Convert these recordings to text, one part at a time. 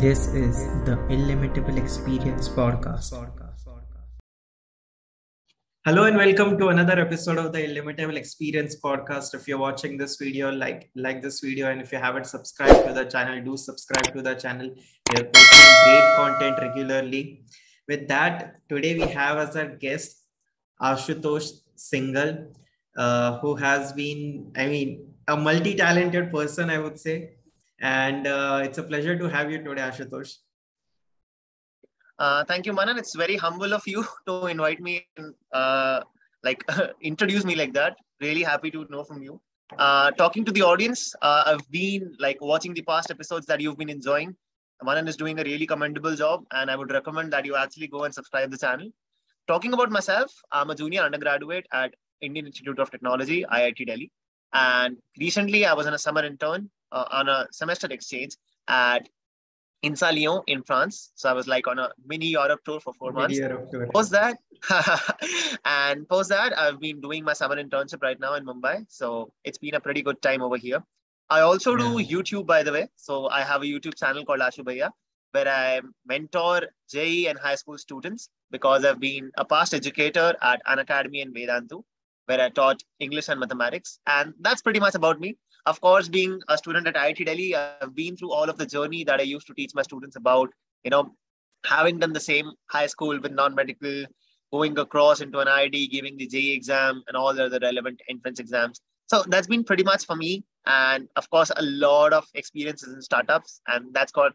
This is the Illimitable Experience podcast. Hello and welcome to another episode of the Illimitable Experience podcast. If you're watching this video, like this video, and if you haven't subscribed to the channel, do subscribe to the channel. We are posting great content regularly. With that, today we have as our guest Aashutosh Singal, who has been, a multi-talented person, I would say. And it's a pleasure to have you today, Aashutosh. Thank you, Manan. It's very humble of you to invite me and introduce me like that. Really happy to know from you. Talking to the audience, I've been watching the past episodes that you've been enjoying. Manan is doing a really commendable job, and I would recommend that you actually go and subscribe the channel. Talking about myself, I'm a junior undergraduate at Indian Institute of Technology, IIT Delhi. And recently I was on a summer intern on a semester exchange at INSA Lyon in France. So I was on a mini Europe tour for 4 months. Post that, I've been doing my summer internship right now in Mumbai. So it's been a pretty good time over here. I also do YouTube, by the way. So I have a YouTube channel called Aashu Bhaiya, where I mentor JEE and high school students because I've been a past educator at Unacademy and Vedantu, where I taught English and mathematics. And that's pretty much about me. Of course, being a student at IIT Delhi, I've been through all of the journey that I used to teach my students about, having done the same high school with non-medical, going across into an IIT, giving the JEE exam and all the other relevant entrance exams. So that's been pretty much for me. And of course, a lot of experiences in startups. And that's what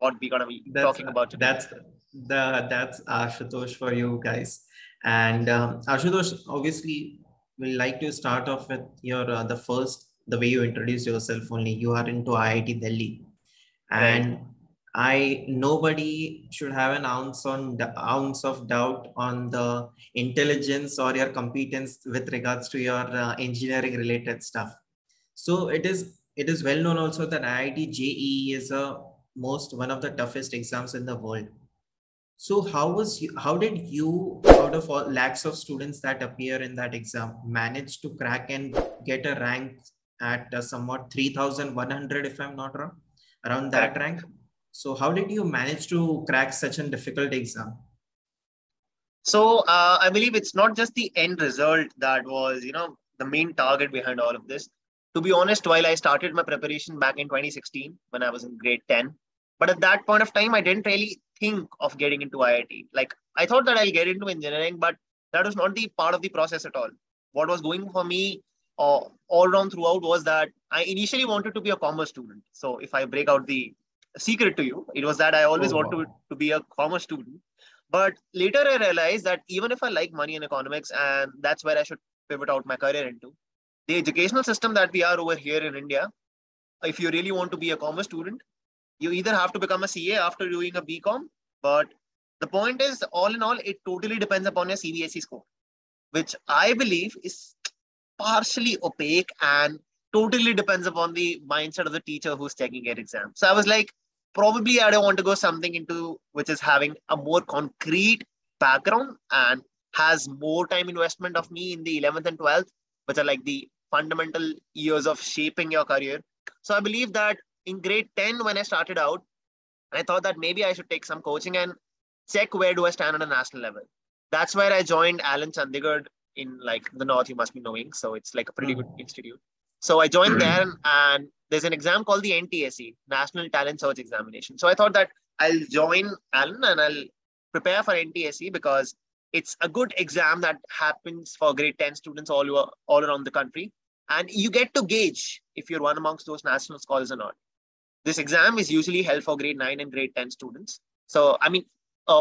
we're going to be talking about today. That's Aashutosh for you guys. And Aashutosh, obviously, we'd like to start off with your the way you introduce yourself only. You are into IIT Delhi. And nobody should have an ounce of doubt on the intelligence or your competence with regards to your engineering related stuff. So it is well known also that IIT JEE is one of the toughest exams in the world. So how did you, out of all lakhs of students that appear in that exam, manage to crack and get a rank at somewhat 3,100, if I'm not wrong, around that rank? So how did you manage to crack such a difficult exam? So I believe it's not just the end result that was, the main target behind all of this. To be honest, while I started my preparation back in 2016, when I was in grade 10, but at that point of time, I didn't really think of getting into IIT. I thought that I'll get into engineering, but that was not the part of the process at all. What was going for me all around throughout was that I initially wanted to be a commerce student. So if I break out the secret to you, it was that I always wanted to be a commerce student. But later I realized that even if I like money and economics, and that's where I should pivot out my career into, the educational system that we are over here in India, if you really want to be a commerce student, you either have to become a CA after doing a BCom, but the point is, all in all, it totally depends upon your CBSE score, which I believe is partially opaque and totally depends upon the mindset of the teacher who's taking your exam. So I was like, probably I don't want to go something into which is having a more concrete background and has more time investment of me in the 11th and 12th, which are like the fundamental years of shaping your career. So I believe that in grade 10, when I started out, I thought that maybe I should take some coaching and check where do I stand on a national level. That's where I joined Alan Chandigarh in the north, you must be knowing. So it's a pretty good institute. So I joined there, and there's an exam called the NTSE, National Talent Search Examination. So I thought that I'll join Alan and I'll prepare for NTSE because it's a good exam that happens for grade 10 students all around the country. And you get to gauge if you're one amongst those national scholars or not. This exam is usually held for grade 9 and grade 10 students. So,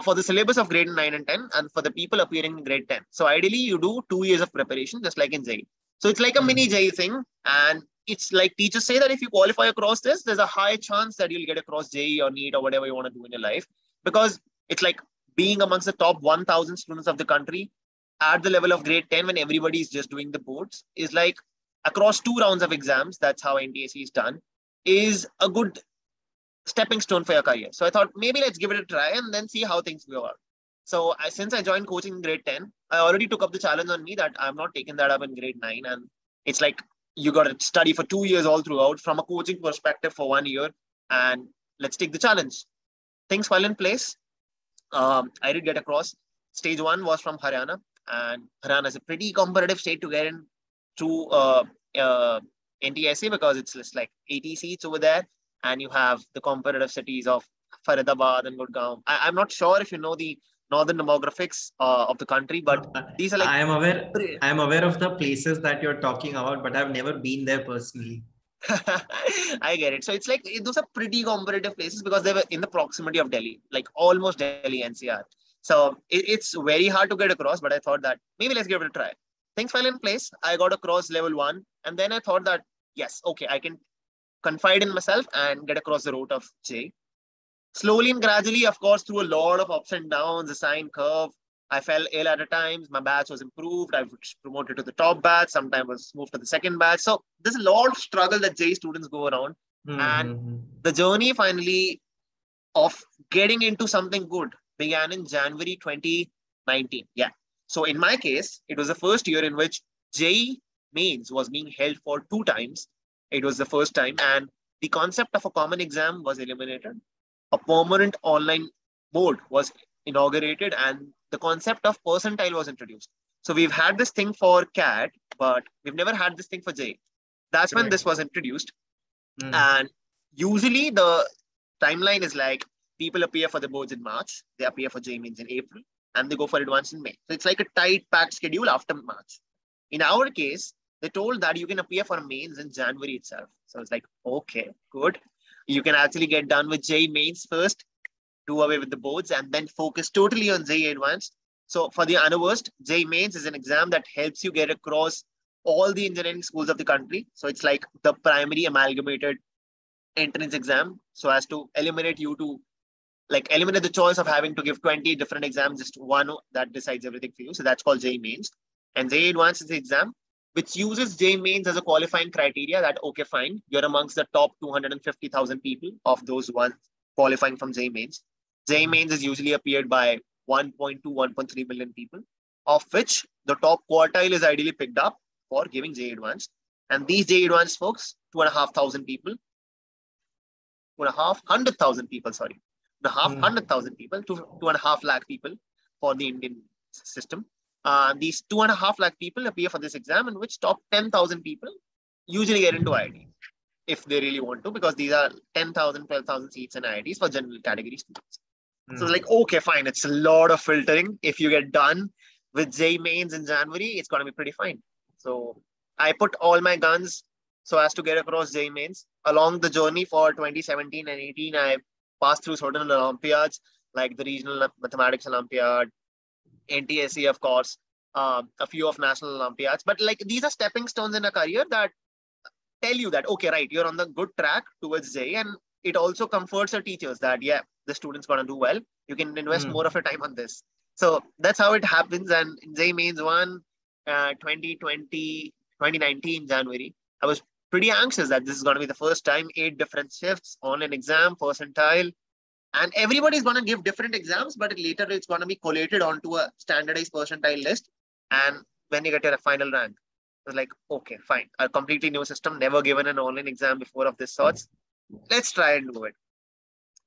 for the syllabus of grade 9 and 10 and for the people appearing in grade 10. So ideally, you do 2 years of preparation, just like in JEE. So it's like a mini JEE thing. And it's like teachers say that if you qualify across this, there's a high chance that you'll get across JEE or NEET or whatever you want to do in your life. Because it's like being amongst the top 1,000 students of the country at the level of grade 10 when everybody is just doing the boards is like across 2 rounds of exams. That's how NTSE is done. Is a good stepping stone for your career. So I thought maybe let's give it a try and then see how things go out. So since I joined coaching in grade 10, I already took up the challenge on me that I'm not taking that up in grade 9. And it's like you got to study for 2 years all throughout from a coaching perspective for 1 year. And let's take the challenge. things fell in place. I did get across. Stage 1 was from Haryana, and Haryana is a pretty competitive state to get in through NTSA because it's just like 80 seats over there, and you have the competitive cities of Faridabad and Gurgaon. I'm not sure if you know the northern demographics of the country, but these are like. I am aware of the places that you're talking about, but I've never been there personally. I get it. So it's like those are pretty competitive places because they were in the proximity of Delhi, like almost Delhi NCR. So it's very hard to get across, but I thought that maybe let's give it a try. Things fell in place. I got across level 1, and then I thought that yes, okay, I can confide in myself and get across the route of J. Slowly and gradually, of course, through a lot of ups and downs, a sine curve. I fell ill at a times. My batch was improved. I was promoted to the top batch. Sometimes was moved to the second batch. So there's a lot of struggle that J students go around. And the journey finally of getting into something good began in January 2019. Yeah. So in my case, it was the first year in which JEE mains was being held for 2 times. It was the first time, and the concept of a common exam was eliminated. A permanent online board was inaugurated, and the concept of percentile was introduced. So we've had this thing for CAT, but we've never had this thing for JEE. That's when this was introduced. And usually the timeline is like people appear for the boards in March, they appear for JEE mains in April, and they go for advanced in May. So it's like a tight packed schedule after March. In our case, they told that you can appear for mains in January itself. So it's like, okay, good. You can actually get done with JEE mains first, do away with the boards, and then focus totally on JEE advanced. So for the unversed, JEE mains is an exam that helps you get across all the engineering schools of the country. So it's like the primary amalgamated entrance exam, so as to eliminate you to eliminate the choice of having to give 20 different exams, just one that decides everything for you. So that's called JEE mains. And JEE advanced is the exam which uses JEE mains as a qualifying criteria that, okay, fine, you're amongst the top 250,000 people of those ones qualifying from JEE mains. JEE mains is usually appeared by 1.2, 1.3 million people, of which the top quartile is ideally picked up for giving JEE advanced. And these JEE advanced folks, 2,500 people, 2,500,000 people, sorry, 100,000 people, 2.5 lakh people for the Indian system. These 2.5 lakh people appear for this exam, in which top 10,000 people usually get into IIT if they really want to, because these are 10,000, 12,000 seats in IITs for general category students. So it's like, okay, fine. It's a lot of filtering. If you get done with JEE mains in January, it's going to be pretty fine. So I put all my guns so as to get across JEE mains. Along the journey for 2017 and 18, I passed through certain Olympiads, like the Regional Mathematics Olympiad, NTSA, of course, a few of national Olympiads. But these are stepping stones in a career that tell you that, okay, right, you're on the good track towards JEE. And it also comforts your teachers that, yeah, the student's going to do well. You can invest more of your time on this. So that's how it happens. And JEE mains 1, 2019 January, I was pretty anxious that this is going to be the first time 8 different shifts on an exam, percentile, and everybody's going to give different exams, but later it's going to be collated onto a standardized percentile list. And when you get your final rank, it's like, okay, fine, a completely new system, never given an online exam before of this sorts. Let's try and do it.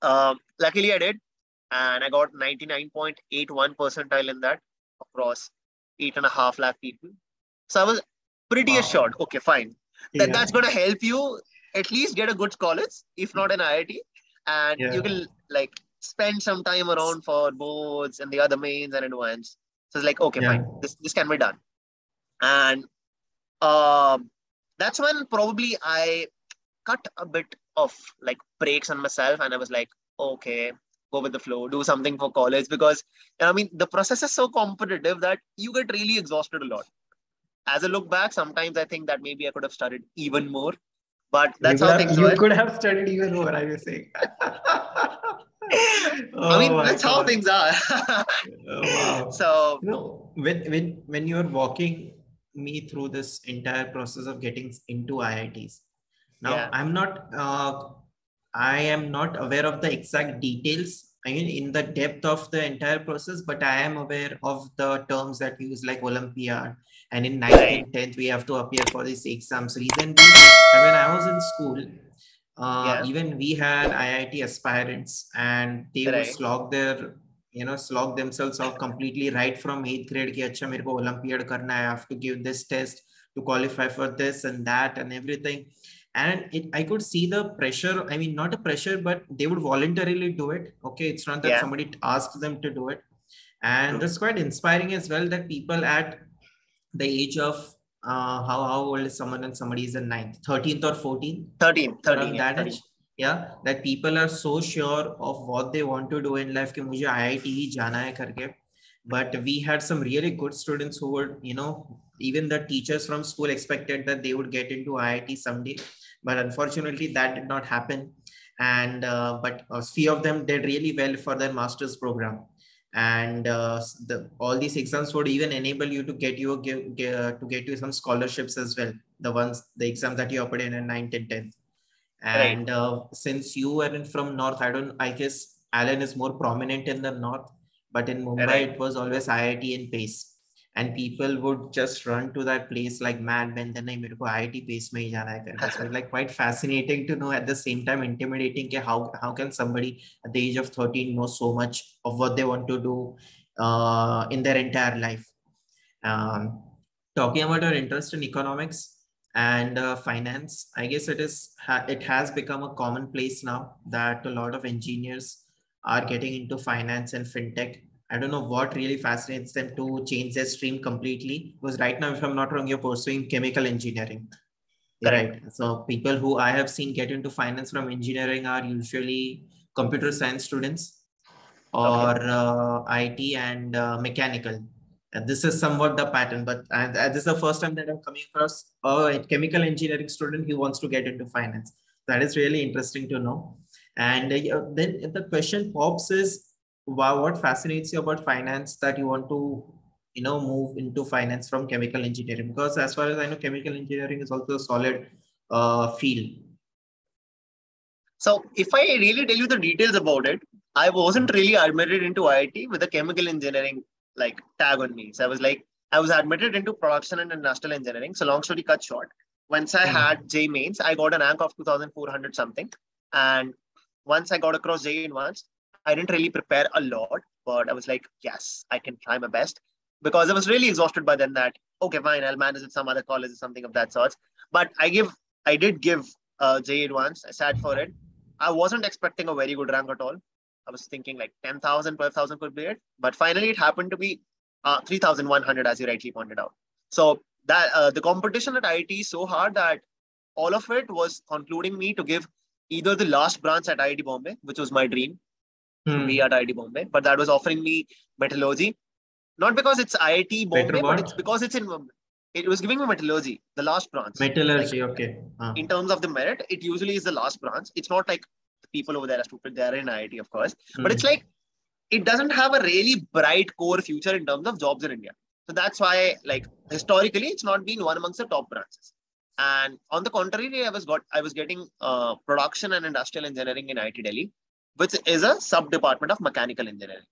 Luckily I did, and I got 99.81 percentile in that across 8.5 lakh people. So I was pretty assured, okay, fine, that's going to help you at least get a good college, if not an IIT, and you can spend some time around for boards and the other mains and advanced. So it's like, okay, fine, this can be done. And that's when probably I cut a bit of breaks on myself, and I was like, okay, go with the flow, do something for college, because I mean the process is so competitive that you get really exhausted a lot. As I look back, sometimes I think that maybe I could have studied even more, but that's how things were. You could have studied even more, I was saying. I mean, that's how things are. Wow. So, when you're walking me through this entire process of getting into IITs, now I am not aware of the exact details, I mean, in the depth of the entire process, but I am aware of the terms that we use, like Olympiad, and in 9th and 10th, we have to appear for these exams. Reason being, when I was in school, Yeah. Even we had IIT aspirants, and they would Right. slog their, slog themselves out completely right from 8th grade. Ki, Acha, mere ko Olympiad karna hai, I have to give this test to qualify for this and that and everything. And I could see the pressure. I mean, not a pressure, but they would voluntarily do it. Okay, it's not that Yeah. somebody asked them to do it. And True. that's quite inspiring as well, that people at the age of how old is someone when somebody is in ninth, 13th or 14th, 13. 13. around Yeah. that 13. age. Yeah, that people are so sure of what they want to do in life कि मुझे IIT ही जाना है करके. But we had some really good students who would, even the teachers from school expected that they would get into IIT someday, but unfortunately that did not happen. And but a few of them did really well for their master's program. And all these exams would even enable you to get you some scholarships as well, the exams that you put in 9th and 10th. Right. And since you are from north, I guess Alan is more prominent in the north, but in Mumbai Right. it was always IIT and PACE, and people would just run to that place like mad when then मेरे को IIT PACE में ही जाना है करके. So like quite fascinating to know, at the same time intimidating कि how can somebody at the age of 13 know so much of what they want to do in their entire life. um, Talking about our interest in economics and finance, I guess it has become a commonplace now that a lot of engineers are getting into finance and fintech. I don't know what really fascinates them to change their stream completely, because right now, if I'm not wrong, you're pursuing chemical engineering. Correct. Right. So people who I have seen get into finance from engineering are usually computer science students Okay. or IT and mechanical. And this is somewhat the pattern, but this is the first time that I'm coming across a chemical engineering student who wants to get into finance. That is really interesting to know. And then the question pops is, wow, what fascinates you about finance that you want to, move into finance from chemical engineering? Because as far as I know, chemical engineering is also a solid field. So if I really tell you the details about it, I wasn't really admitted into IIT with a chemical engineering like tag on me. So I was admitted into production and industrial engineering. So long story cut short, once I had JEE mains, I got an rank of 2,400 something. And once I got across JEE advanced, I didn't really prepare a lot, but I was like, yes, I can try my best, because I was really exhausted by then that, okay, fine, I'll manage at some other college or something of that sort. But I did give JEE advanced. I sat for it. I wasn't expecting a very good rank at all. I was thinking like 10,000, 12,000 could be it. But finally, it happened to be 3,100, as you rightly pointed out. So that the competition at IIT is so hard that all of it was concluding me to give either the last branch at IIT Bombay, which was my dream to be at IIT Bombay, but that was offering me metallurgy. Not because it's IIT Better Bombay, but it's what? because it's in Bombay. It was giving me metallurgy, the last branch. Like Metallurgy, okay. in terms of the merit, it usually is the last branch. It's not like the people over there are stupid. They are in IIT, of course. But it's like, it doesn't have a really bright core future in terms of jobs in India. So that's why, like, historically, it's not been one amongst the top branches. And on the contrary, I was getting production and industrial engineering in IIT Delhi, which is a sub department of mechanical engineering.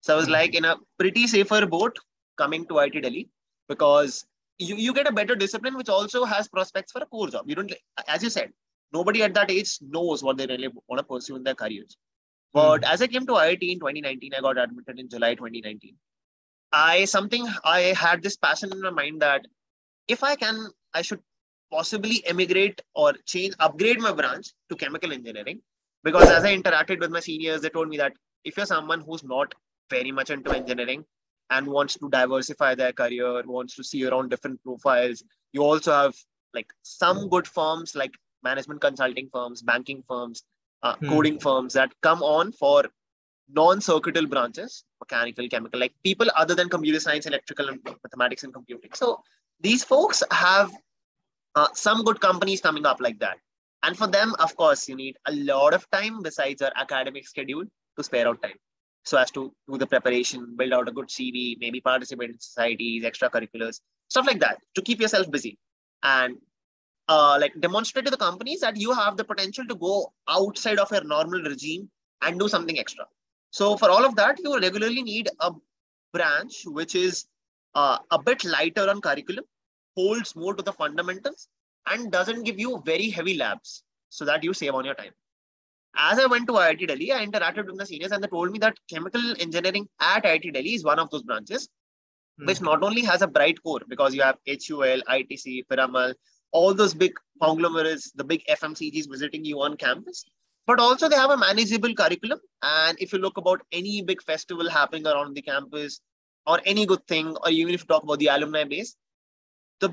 So I was like in a pretty safer boat coming to IIT Delhi, because you get a better discipline, which also has prospects for a core job. You don't, as you said, nobody at that age knows what they really want to pursue in their careers. But as I came to IIT in 2019, I got admitted in July 2019. I had this passion in my mind that if I can, I should possibly emigrate or upgrade my branch to chemical engineering. Because as I interacted with my seniors, they told me that if you're someone who's not very much into engineering and wants to diversify their career, wants to see around different profiles, you also have like some good firms like management consulting firms, banking firms, coding firms that come on for non-circuital branches, mechanical, chemical, like people other than computer science, electrical, and mathematics and computing. So these folks have some good companies coming up like that. And for them, of course, you need a lot of time besides your academic schedule to spare out time. So as to do the preparation, build out a good CV, maybe participate in societies, extracurriculars, stuff like that to keep yourself busy. And like demonstrate to the companies that you have the potential to go outside of your normal regime and do something extra. So for all of that, you regularly need a branch which is a bit lighter on curriculum, holds more to the fundamentals, and doesn't give you very heavy labs. so that you save on your time. As I went to IIT Delhi, I interacted with the seniors and they told me that chemical engineering at IIT Delhi is one of those branches which not only has a bright core because you have HUL, ITC, Piramal, all those big conglomerates, the big FMCGs visiting you on campus, but also they have a manageable curriculum. And if you look about any big festival happening around the campus or any good thing, or even if you talk about the alumni base, the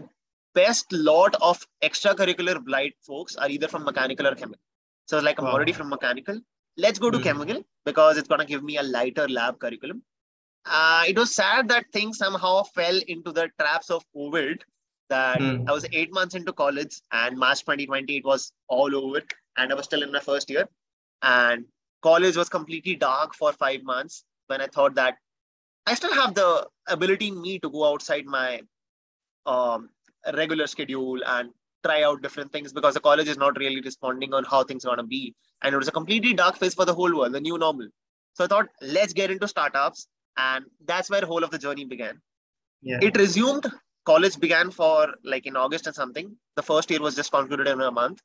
best lot of extracurricular blight folks are either from mechanical or chemical. So like I'm already from mechanical. Let's go to chemical because it's going to give me a lighter lab curriculum. It was sad that things somehow fell into the traps of COVID. That I was 8 months into college and March 2020, it was all over. And I was still in my first year. And college was completely dark for 5 months when I thought that I still have the ability in me to go outside my regular schedule and try out different things because the college is not really responding on how things are going to be. And it was a completely dark phase for the whole world, the new normal. So I thought, let's get into startups. And that's where the whole of the journey began. Yeah. It resumed. College began for like in August and something. The first year was just concluded in a month.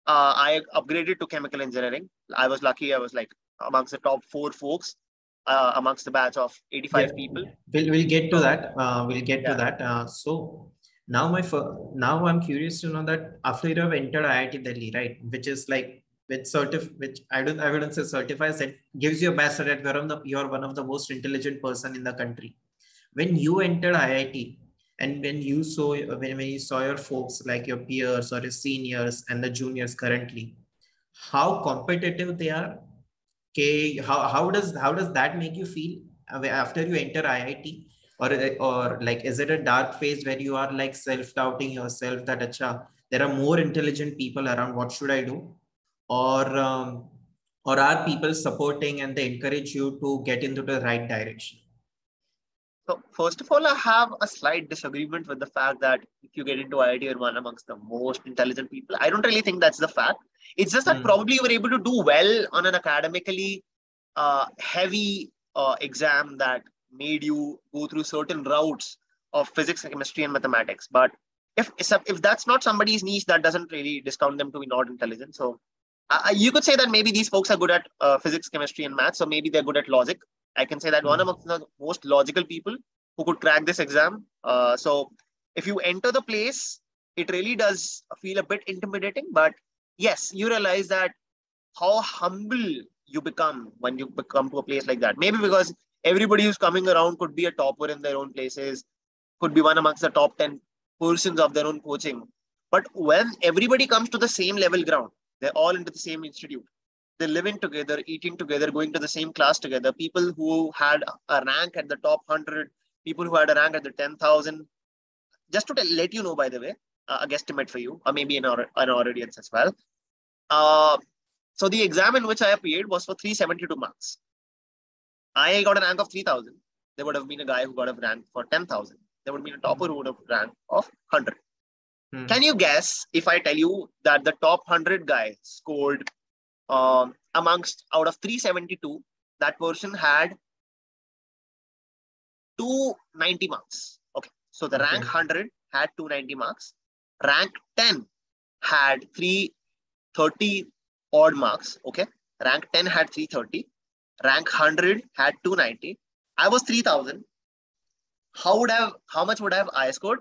I upgraded to chemical engineering. I was lucky. I was like amongst the top 4 folks amongst the batch of 85 people. We'll get to that. We'll get to that. So now now I'm curious to know that after you have entered IIT Delhi, right, which is like which I wouldn't say certifies, it gives you a badge that you're one of the most intelligent person in the country. When you entered IIT and when you saw your folks like your peers or your seniors and the juniors currently, how competitive they are. Okay, how does that make you feel after you enter IIT, or like is it a dark phase where you are like self-doubting yourself that acha, there are more intelligent people around, what should I do, or are people supporting and they encourage you to get into the right direction? So first of all, I have a slight disagreement with the fact that if you get into IIT, you're one amongst the most intelligent people. I don't really think that's the fact. It's just that probably you were able to do well on an academically heavy exam that made you go through certain routes of physics, chemistry, and mathematics. But if that's not somebody's niche, that doesn't really discount them to be not intelligent. So you could say that maybe these folks are good at physics, chemistry, and maths, so maybe they're good at logic. I can say that one among the most logical people who could crack this exam. So if you enter the place, it really does feel a bit intimidating. But yes, you realize that how humble you become when you come to a place like that. Maybe because everybody who's coming around could be a topper in their own places, could be one amongst the top 10 persons of their own coaching. But when everybody comes to the same level ground, they're all into the same institute. They're living together, eating together, going to the same class together. People who had a rank at the top 100, people who had a rank at the 10,000. Just to let you know, by the way, a guesstimate for you, or maybe an audience as well. So the exam in which I appeared was for 372 marks. I got a rank of 3,000. There would have been a guy who got a rank for 10,000. There would have been a topper who would have rank of 100. Can you guess if I tell you that the top 100 guy scored amongst out of 372, that person had 290 marks. Okay. So the rank 100 had 290 marks. Rank 10 had 330 odd marks. Okay. Rank 10 had 330. Rank 100 had 290. I was 3,000. How much would have I scored?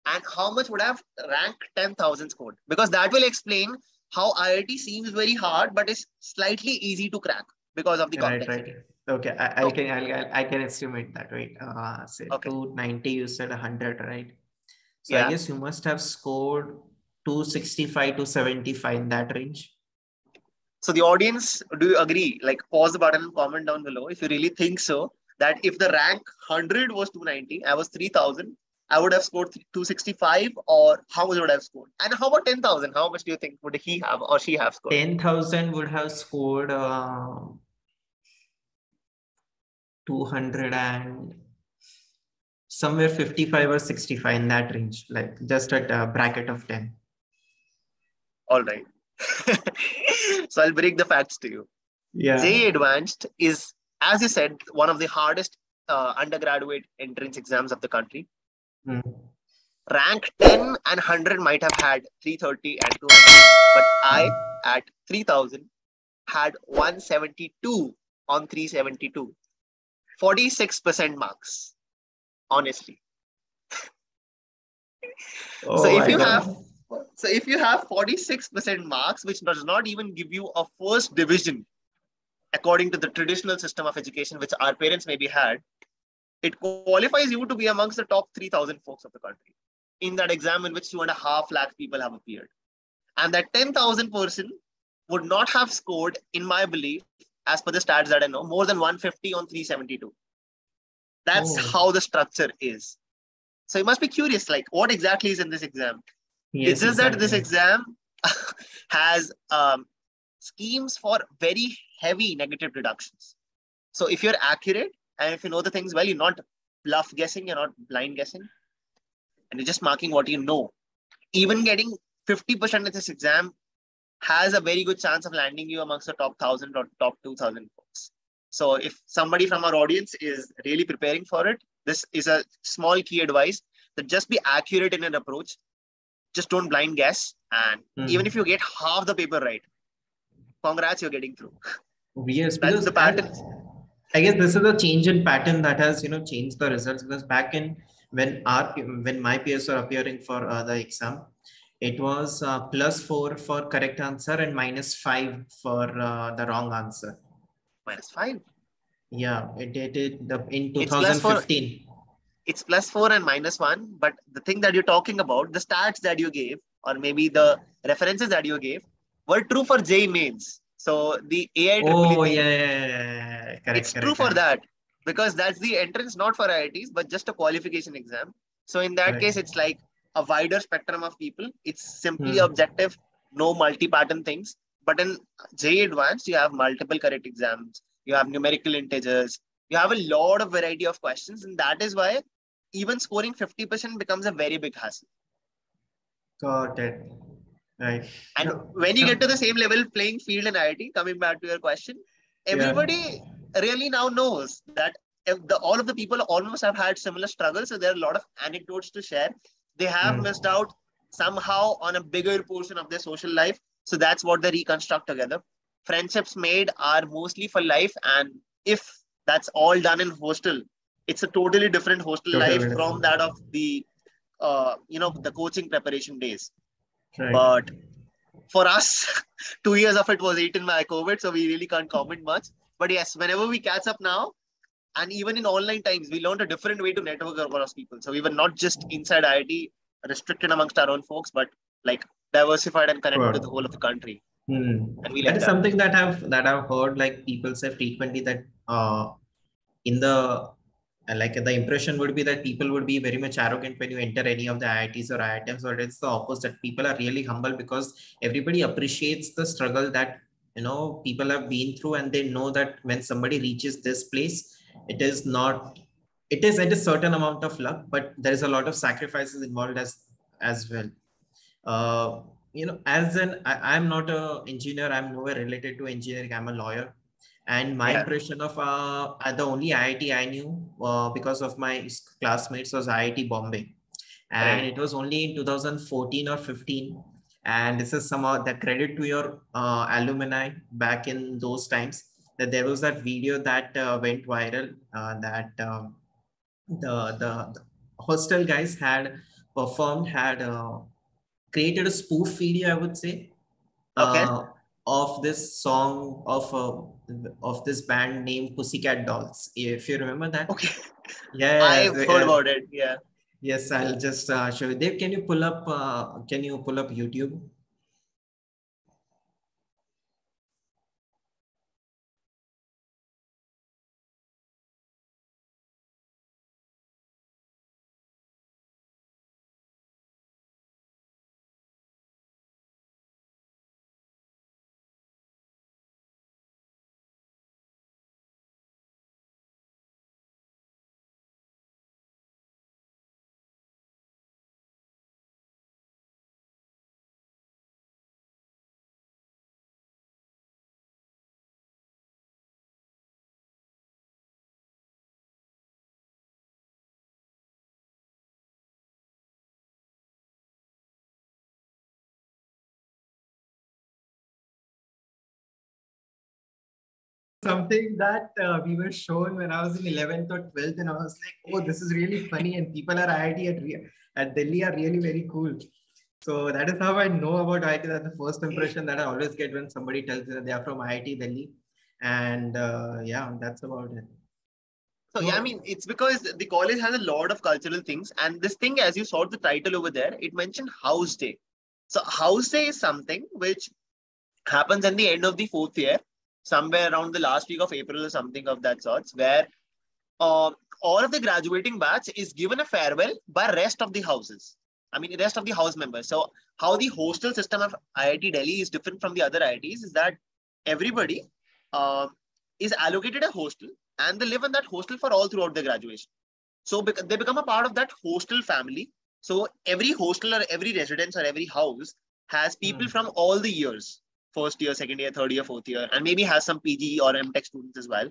And how much would have rank 10,000 scored? Because that will explain how IIT seems very hard, but is slightly easy to crack because of the complexity. Right. Okay, I can estimate that, right? Say 290, you said 100, right? So I guess you must have scored 265 to 75 in that range. So the audience, do you agree? Like pause the button and comment down below if you really think so, that if the rank 100 was 290, I was 3,000, I would have scored 265, or how much would I have scored? And how about 10,000? How much do you think would he have or she have scored? 10,000 would have scored 200 and somewhere 55 or 65 in that range, like just at a bracket of 10. All right. So I'll break the facts to you. JEE Advanced is, as you said, one of the hardest undergraduate entrance exams of the country. Rank 10 and 100 might have had 330 and 200, but I at 3000 had 172 on 372. 46% marks, honestly. So Oh if my you have God. so if you have 46% marks, which does not even give you a first division according to the traditional system of education, which our parents maybe had, it qualifies you to be amongst the top 3,000 folks of the country in that exam in which 2.5 lakh people have appeared. And that 10,000 person would not have scored, in my belief, as per the stats that I know, more than 150 on 372. That's Oh, how the structure is. So you must be curious, like, what exactly is in this exam? It's yes, just that this exactly. exam has schemes for very heavy negative deductions. So if you're accurate and if you know the things well, you're not bluff guessing, you're not blind guessing, and you're just marking what you know. Even getting 50% of this exam has a very good chance of landing you amongst the top 1,000 or top 2,000 folks. So if somebody from our audience is really preparing for it, this is a small key advice that just be accurate in an approach. Just don't blind guess. And even if Hmm. you get half the paper right, congrats, you're getting through. Yes, That's because the pattern. I guess this is a change in pattern that has changed the results. Because back in when my peers were appearing for the exam, it was +4 for correct answer and -5 for the wrong answer. -5. Yeah, in It's plus four. 2015. It's +4 and -1. But the thing that you're talking about, the stats that you gave, or maybe the references that you gave, were true for JEE mains. So the Oh AIEEE, yeah, yeah, yeah, yeah. it's Correct, true correct, for correct, that because that's the entrance not for IITs, but just a qualification exam. So in that case, correct. it's like a wider spectrum of people. It's simply Hmm. objective, no multi-pattern things. But in JEE Advanced, you have multiple correct exams. You have numerical integers. You have a lot of variety of questions, and that is why even scoring 50% becomes a very big hassle. Got it. Right. And No, when you get to no. the same level playing field in IIT, coming back to your question, Yeah. everybody really now knows that if all of the people almost have had similar struggles. So there are a lot of anecdotes to share. They have Hmm. missed out somehow on a bigger portion of their social life. So that's what they reconstruct together. Friendships made are mostly for life. And if that's all done in hostel, it's a totally different hostel life Totally from different. that of the the coaching preparation days. Right. But for us, 2 years of it was eaten by COVID, so we really can't comment much. But yes, whenever we catch up now, and even in online times, we learned a different way to network across people. So we were not just inside IIT, restricted amongst our own folks, but like diversified and connected to the Sure. whole of the country. Hmm. And we That like is that. something that I've heard like people say frequently that in the like the impression would be that people would be very much arrogant when you enter any of the IITs or IITs, or it's the opposite. People are really humble because everybody appreciates the struggle that people have been through, and they know that when somebody reaches this place, it is not it is at a certain amount of luck, but there is a lot of sacrifices involved as well. As I'm not a engineer, I'm nowhere related to engineering, I'm a lawyer. And my Yeah. impression of the only IIT I knew because of my classmates was IIT Bombay, and Right. it was only in 2014 or 15. And this is somehow the credit to your alumni back in those times, that there was that video that went viral, that the hostel guys had created a spoof video, I would say, Okay. uh, of this song of this band named Pussycat Dolls. If you remember that. Okay. Yes, I've heard about it. Yeah. yes. I'll just show you. Dave, can you pull up? Can you pull up YouTube? something that we were shown when I was in 11th or 12th, and I was like, oh, this is really funny, and people at IIT at Delhi are really very cool. So that is how I know about IIT. That's the first impression that I always get when somebody tells me that they are from IIT Delhi. And yeah, that's about it. So yeah, I mean, it's because the college has a lot of cultural things. And this thing, as you saw the title over there, it mentioned house day. So house day is something which happens at the end of the fourth year, somewhere around the last week of April or something of that sorts, where uh, all of the graduating batch is given a farewell by rest of the houses. I mean, the rest of the house members. So how the hostel system of IIT Delhi is different from the other IITs is that everybody uh, is allocated a hostel and they live in that hostel for all throughout their graduation. So they become a part of that hostel family. So every hostel or every residence or every house has people from all the years, first year, second year, third year, fourth year, and maybe has some PG or MTech students as well.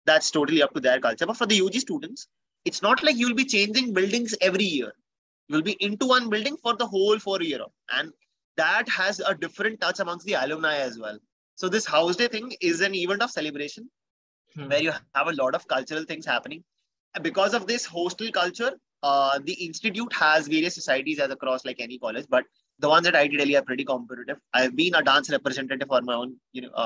That's totally up to their culture. But for the UG students, it's not like you'll be changing buildings every year. You'll be into one building for the whole 4 year. And that has a different touch amongst the alumni as well. So this house day thing is an event of celebration where you have a lot of cultural things happening. Because of this hostel culture, the institute has various societies as across like any college, but the ones at IIT Delhi are pretty competitive. I've been a dance representative for my own,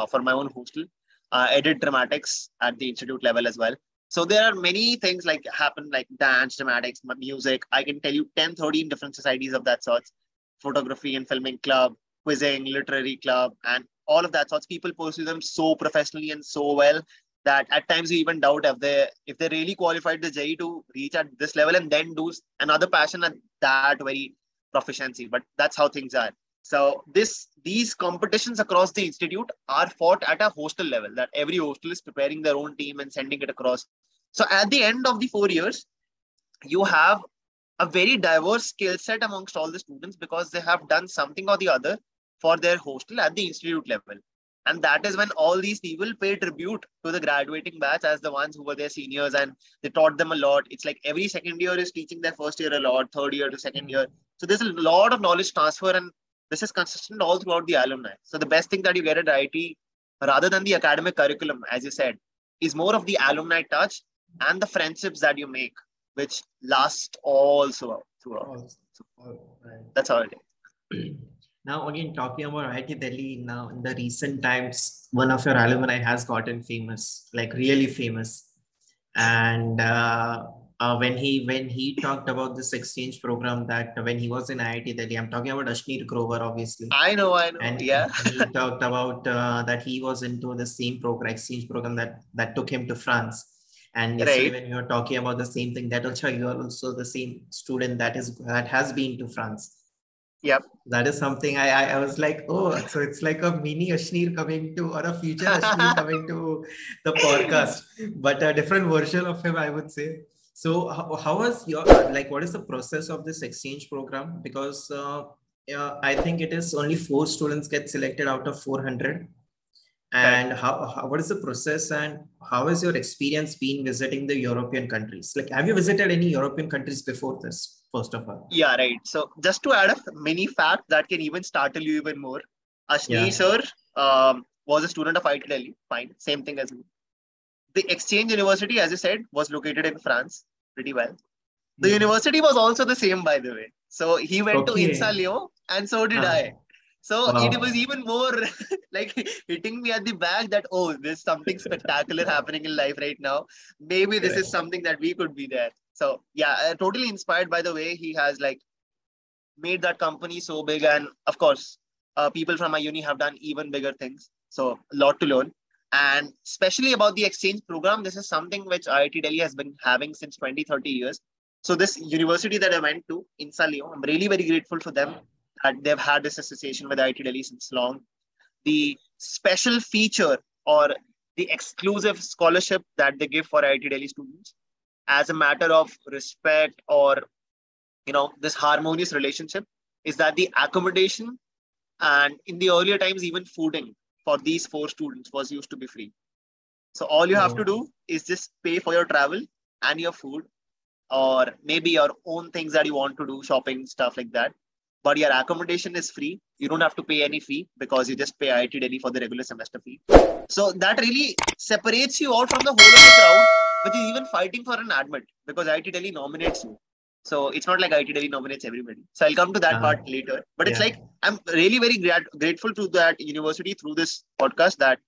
for my own hostel. I did dramatics at the institute level as well. So there are many things like happen like dance, dramatics, music. I can tell you 10, 13 different societies of that sorts. Photography and filming club, quizzing, literary club, and all of that sorts. People pursue them so professionally and so well that at times you even doubt if they really qualified the JEE to reach at this level and then do another passion at that very proficiency. But that's how things are. So these competitions across the institute are fought at a hostel level, that every hostel is preparing their own team and sending it across. So at the end of the 4 years, you have a very diverse skill set amongst all the students because they have done something or the other for their hostel at the institute level. And that is when all these people pay tribute to the graduating batch as the ones who were their seniors and they taught them a lot. It's like every second year is teaching their first year a lot, third year to second year. So there's a lot of knowledge transfer and this is consistent all throughout the alumni. So the best thing that you get at IIT, rather than the academic curriculum, as you said, is more of the alumni touch and the friendships that you make, which last all throughout. That's how it is. Now, again, talking about IIT Delhi, now in the recent times, one of your alumni has gotten famous, like really famous. And when he talked about this exchange program that when he was in IIT Delhi, I'm talking about Ashneer Grover, obviously. I know. And yeah. he talked about that he was into the same exchange program that took him to France. And yesterday, when we were talking about the same thing, that also you are also the same student that has been to France. Yep. That is something I was like, oh, so it's like a mini Ashneer coming to, or a future Ashneer coming to the podcast, but a different version of him, I would say. So how was your, like, what is the process of this exchange program? Because I think it is only 4 students get selected out of 400. And what is the process and how has your experience been visiting the European countries? Like, have you visited any European countries before this, first of all? Yeah, right. So just to add a mini fact that can even startle you even more. Ashneer sir was a student of IIT Delhi. Fine. Same thing as me. The exchange university, as you said, was located in France pretty well. The university was also the same, by the way. So he went to INSA Lyon and so did I. So it was even more like hitting me at the back that, oh, there's something spectacular happening in life right now. Maybe this is something that we could be there. So yeah, totally inspired by the way he has like made that company so big. And of course, people from my uni have done even bigger things. So a lot to learn. And especially about the exchange program, this is something which IIT Delhi has been having since 20, 30 years. So this university that I went to, INSA Lyon, I'm really very grateful for them that they've had this association with IIT Delhi since long. The special feature or the exclusive scholarship that they give for IIT Delhi students as a matter of respect or, this harmonious relationship is that the accommodation and in the earlier times, even fooding for these 4 students was used to be free. So all you have to do is just pay for your travel and your food or maybe your own things that you want to do, shopping, stuff like that. but your accommodation is free. You don't have to pay any fee because you just pay IIT Delhi for the regular semester fee. So that really separates you out from the whole of the crowd, which is even fighting for an admit because IIT Delhi nominates you. So it's not like IIT Delhi nominates everybody. So I'll come to that part later. But it's like, I'm really very grateful to that university through this podcast that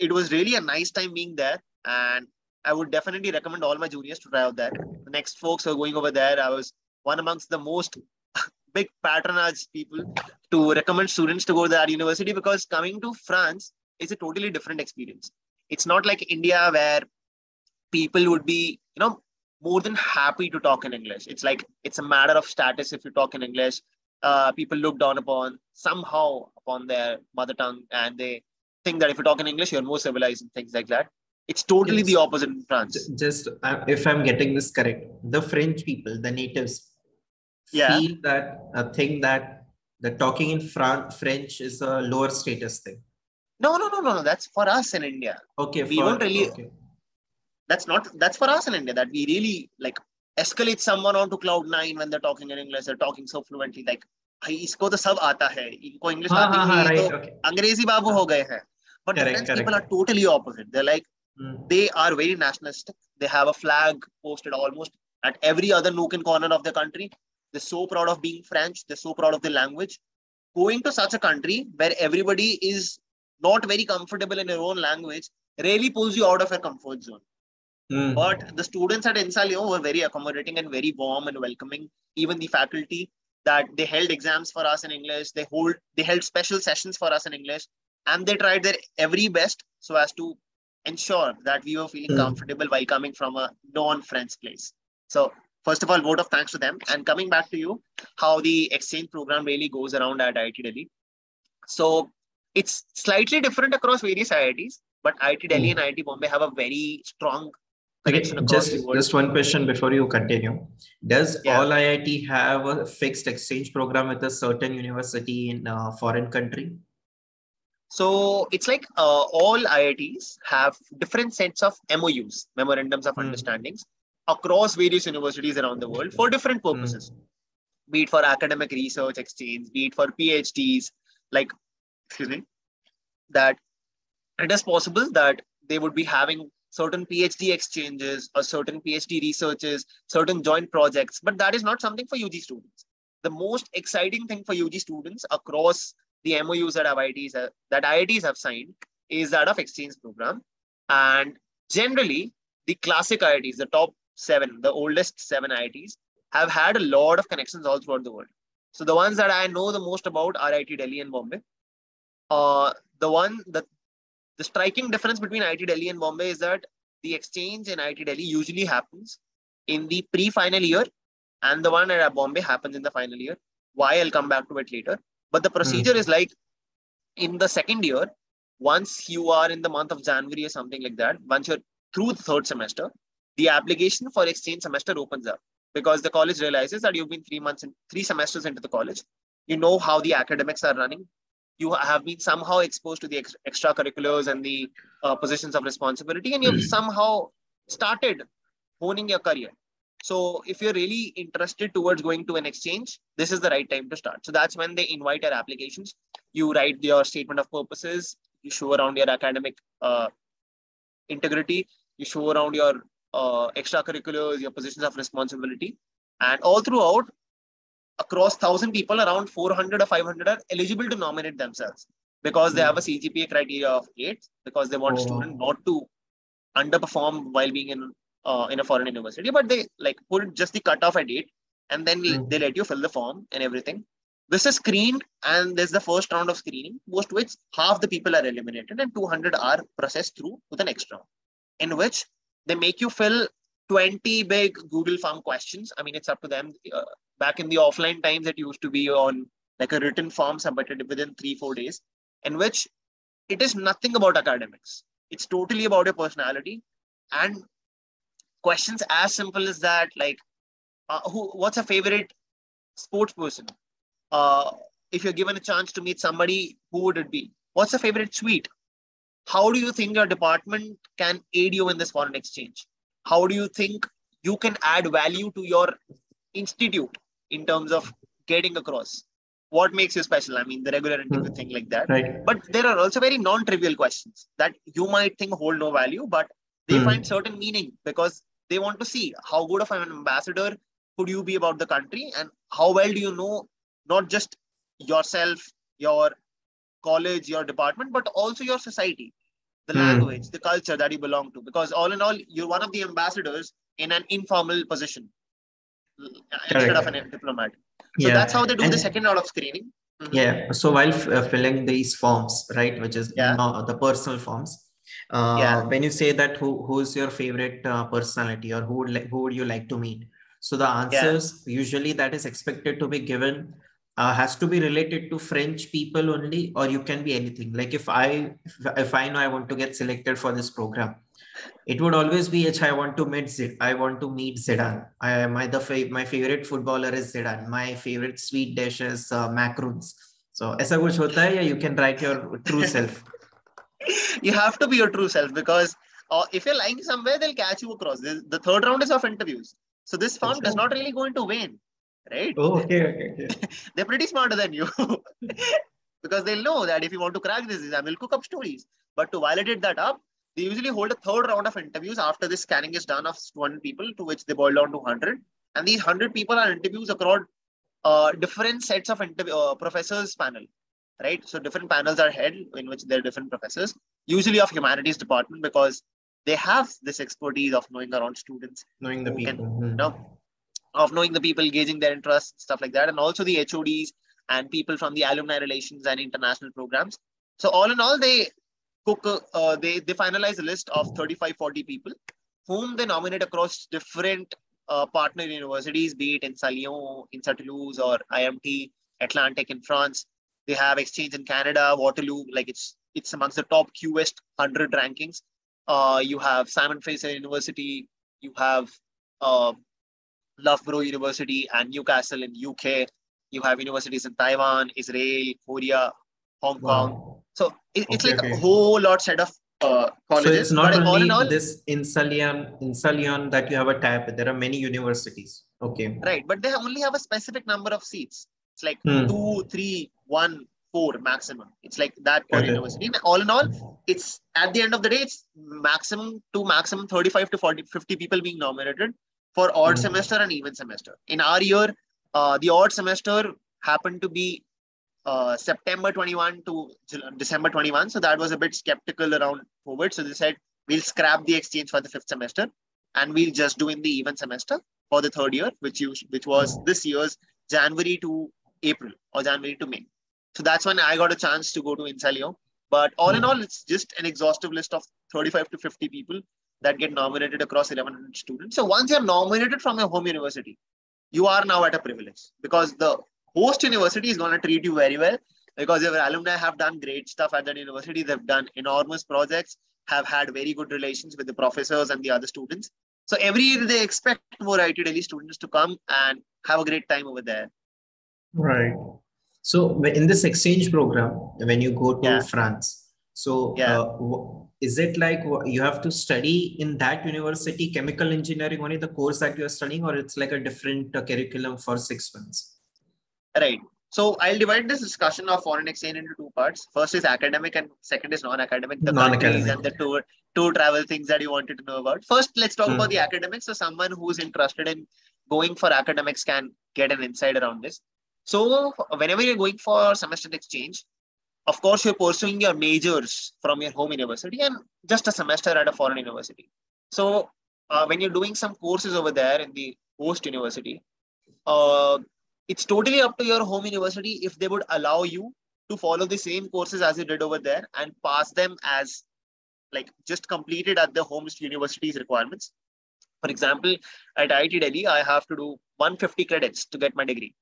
it was really a nice time being there. And I would definitely recommend all my juniors to try out that. The next folks who are going over there, I was one amongst the most big patronage people to recommend students to go to that university, because coming to France is a totally different experience. It's not like India where people would be, more than happy to talk in English. It's like, it's a matter of status if you talk in English. People look down upon somehow upon their mother tongue, and they think that if you talk in English, you're more civilized and things like that. It's totally the opposite in France. Just if I'm getting this correct, the French people, the natives, feel that think that the talking in French is a lower status thing. No. That's for us in India. Okay, we don't really. Okay. That's for us in India, that we really like escalate someone onto cloud 9 when they're talking in English. They're talking so fluently, like, isko to sab aata hai, inko English aati nahi, to Angrezi babu ho gaye hain. But the French people are totally opposite. They're like, they are very nationalistic. They have a flag posted almost at every other nook and corner of the country. They're so proud of being French. They're so proud of the language. Going to such a country where everybody is not very comfortable in their own language really pulls you out of your comfort zone. But the students at INSA Lyon were very accommodating and very warm and welcoming. Even the faculty, that they held exams for us in English. They held special sessions for us in English, and they tried their every best so as to ensure that we were feeling comfortable while coming from a non-French place. So first of all, vote of thanks to them. And coming back to you, how the exchange program really goes around at IIT Delhi. So it's slightly different across various IITs, but IIT Delhi and IIT Bombay have a very strong connection across the world. Just one question before you continue. Does all IIT have a fixed exchange program with a certain university in a foreign country? So it's like all IITs have different sets of MOUs, memorandums of understandings, across various universities around the world for different purposes. Be it for academic research exchange, be it for PhDs, that it is possible that they would be having certain PhD exchanges or certain PhD researches, certain joint projects, but that is not something for UG students. The most exciting thing for UG students across the MOUs that IITs have signed is that of exchange program. And generally, the classic IITs, the top 7, the oldest 7 IITs, have had a lot of connections all throughout the world. So the ones that I know the most about are IIT Delhi and Bombay. The striking difference between IIT Delhi and Bombay is that the exchange in IIT Delhi usually happens in the pre-final year, and the one at Bombay happens in the final year. Why? I'll come back to it later. But the procedure is like, in the second year, once you are in the month of January or something like that, once you're through the third semester, the application for exchange semester opens up, because the college realizes that you've been 3 semesters into the college. You know how the academics are running. You have been somehow exposed to the extracurriculars and the positions of responsibility, and you've somehow started honing your career. So if you're really interested towards going to an exchange, this is the right time to start. So that's when they invite your applications. You write your statement of purposes. You show around your academic integrity. You show around your extracurriculars, your positions of responsibility. And all throughout, across 1,000 people, around 400 or 500 are eligible to nominate themselves, because they have a CGPA criteria of 8, because they want a student not to underperform while being in a foreign university, but they put just the cutoff at 8, and then they let you fill the form and everything. This is screened, and there's the first round of screening, post which half the people are eliminated and 200 are processed through to the next round, in which they make you fill 20 big Google form questions. I mean, it's up to them. Back in the offline times, it used to be on a written form submitted within 3-4 days, in which it is nothing about academics. It's totally about your personality, and questions as simple as that, what's a favorite sports person? If you're given a chance to meet somebody, who would it be? What's a favorite sweet? How do you think your department can aid you in this foreign exchange? How do you think you can add value to your institute in terms of getting across what makes you special. I mean, the regular interview thing like that. Right. But there are also very non-trivial questions that you might think hold no value, but they find certain meaning because they want to see how good of an ambassador could you be about the country and how well do you know not just yourself, your college, your department, but also your society, the language, the culture that you belong to. Because all in all, you're one of the ambassadors in an informal position instead of Correct. a diplomat. So that's how Yeah. they do the second round of screening. Yeah. So while filling these forms, right, which is Yeah. not the personal forms, Yeah. when you say that who's your favorite personality or who would you like to meet, so the Yeah. answers usually that is expected to be given has to be related to French people only, or you can be anything. Like if I know I want to get selected for this program, it would always be I want to meet I want to meet Zidane. My favorite footballer is Zidane. My favorite sweet dish is macaroons. So ऐसा कुछ होता है या you can write your true self. You have to be your true self because if you're lying somewhere, they'll catch you across. The third round is of interviews. So this form does not really go into vain, right? Oh, okay. They're pretty smarter than you because they'll know that if you want to crack this exam, we'll cook up stories. But to validate that up, they usually hold a third round of interviews after this scanning is done of 200 people, to which they boil down to 100. And these 100 people are interviews across different sets of professors panel, right? So different panels are held in which there are different professors, usually of humanities department, because they have this expertise of knowing around students, Knowing the who people. can, of knowing the people, gauging their interests, stuff like that, and also the HODs and people from the alumni relations and international programs. So all in all, they they finalize a list of 35-40 people whom they nominate across different partner universities, be it INSA Lyon, INSA Toulouse, or IMT Atlantic in France. They have exchange in Canada, Waterloo, like it's amongst the top QS 100 rankings. You have Simon Fraser University, you have Loughborough University and Newcastle in UK. You have universities in Taiwan, Israel, Korea, Hong Kong. So it's like a whole lot set of So it's colleges. not But all in only all, this INSA Lyon that you have a type. There are many universities. Okay. right, but they only have a specific number of seats. It's like 2, 3, 1, 4 maximum. It's like that per university. And all in all, it's at the end of the day, it's maximum 35 to 40, 50 people being nominated for odd semester and even semester. In our year, the odd semester happened to be September 21 to December 21. So that was a bit skeptical around COVID. So they said, we'll scrap the exchange for the fifth semester and we'll just do in the even semester for the third year, which was this year's January to April or January to May. So that's when I got a chance to go to INSA Lyon. But all in all, it's just an exhaustive list of 35 to 50 people that get nominated across 1,100 students. So once you're nominated from your home university, you are now at a privilege because the host university is going to treat you very well because your alumni have done great stuff at that university. They've done enormous projects, have had very good relations with the professors and the other students. So every year they expect more IIT Delhi students to come and have a great time over there. Right. So in this exchange program, when you go to France, so is it like you have to study in that university chemical engineering only, the course that you're studying, or it's like a different curriculum for 6 months? Right. So I'll divide this discussion of foreign exchange into two parts. First is academic and second is non-academic, the countries and the tour travel things that you wanted to know about. First, let's talk about the academics. So someone who's interested in going for academics can get an insight around this. So whenever you're going for semester exchange, of course, you're pursuing your majors from your home university and just a semester at a foreign university. So when you're doing some courses over there in the host university, it's totally up to your home university if they would allow you to follow the same courses as you did over there and pass them as like just completed at the home university's requirements. For example, at IIT Delhi, I have to do 150 credits to get my degree.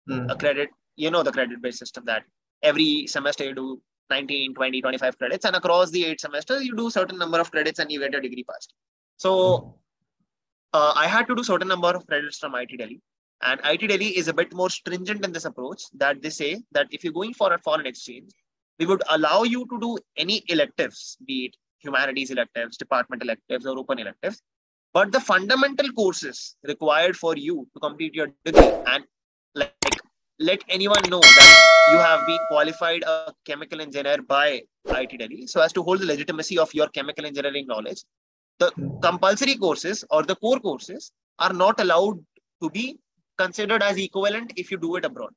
A credit, the credit-based system that every semester you do 19, 20, 25 credits, and across the 8 semesters, you do certain number of credits and you get your degree passed. So I had to do certain number of credits from IIT Delhi. And IIT Delhi is a bit more stringent in this approach that they say that if you're going for a foreign exchange, we would allow you to do any electives, be it humanities electives, department electives, or open electives. But the fundamental courses required for you to complete your degree and like let anyone know that you have been qualified a chemical engineer by IIT Delhi, so as to hold the legitimacy of your chemical engineering knowledge. The compulsory courses or the core courses are not allowed to be considered as equivalent if you do it abroad.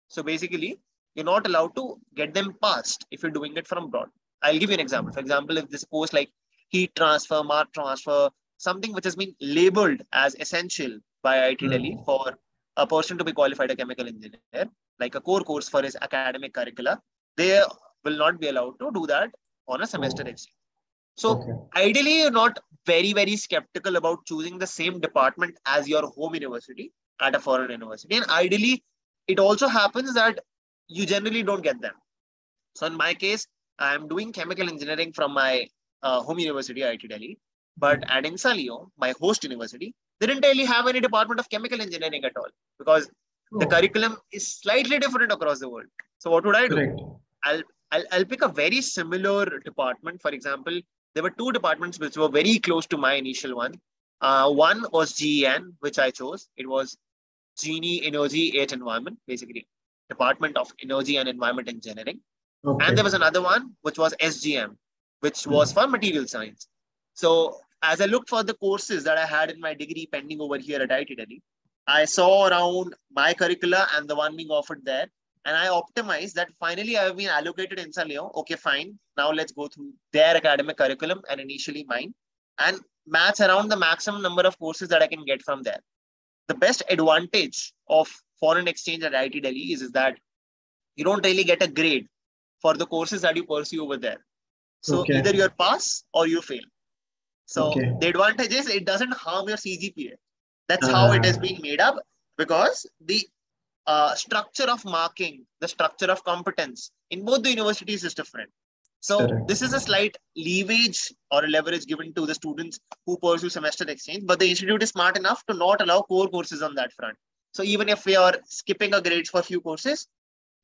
So basically, you're not allowed to get them passed if you're doing it from abroad. I'll give you an example. For example, if this course like heat transfer, mass transfer, something which has been labeled as essential by IIT Delhi for a person to be qualified a chemical engineer, like a core course for his academic curricula, they will not be allowed to do that on a semester exchange. So ideally, you're not very skeptical about choosing the same department as your home university at a foreign university. And ideally, it also happens that you generally don't get them. So in my case, I'm doing chemical engineering from my home university, IIT Delhi. But at INSA Lyon, my host university, they didn't really have any department of chemical engineering at all because the curriculum is slightly different across the world. So what would I do? Correct. I'll pick a very similar department. For example, there were two departments which were very close to my initial one. One was GEN, which I chose. It was Genie Energy Earth Environment, basically Department of Energy and Environment Engineering. And there was another one which was SGM, which was for material science. So as I looked for the courses that I had in my degree pending over here at IIT Delhi, I saw around my curricula and the one being offered there. And I optimized that finally I have been allocated INSA Lyon. Okay, fine. Now let's go through their academic curriculum and initially mine and match around the maximum number of courses that I can get from there. The best advantage of foreign exchange at IIT Delhi is that you don't really get a grade for the courses that you pursue over there. So either you pass or you fail. So the advantage is it doesn't harm your CGPA. That's how it is being made up because the structure of marking, the structure of competence in both the universities is different. So this is a slight leverage or a leverage given to the students who pursue semester exchange, but the institute is smart enough to not allow core courses on that front. So even if we are skipping a grades for a few courses,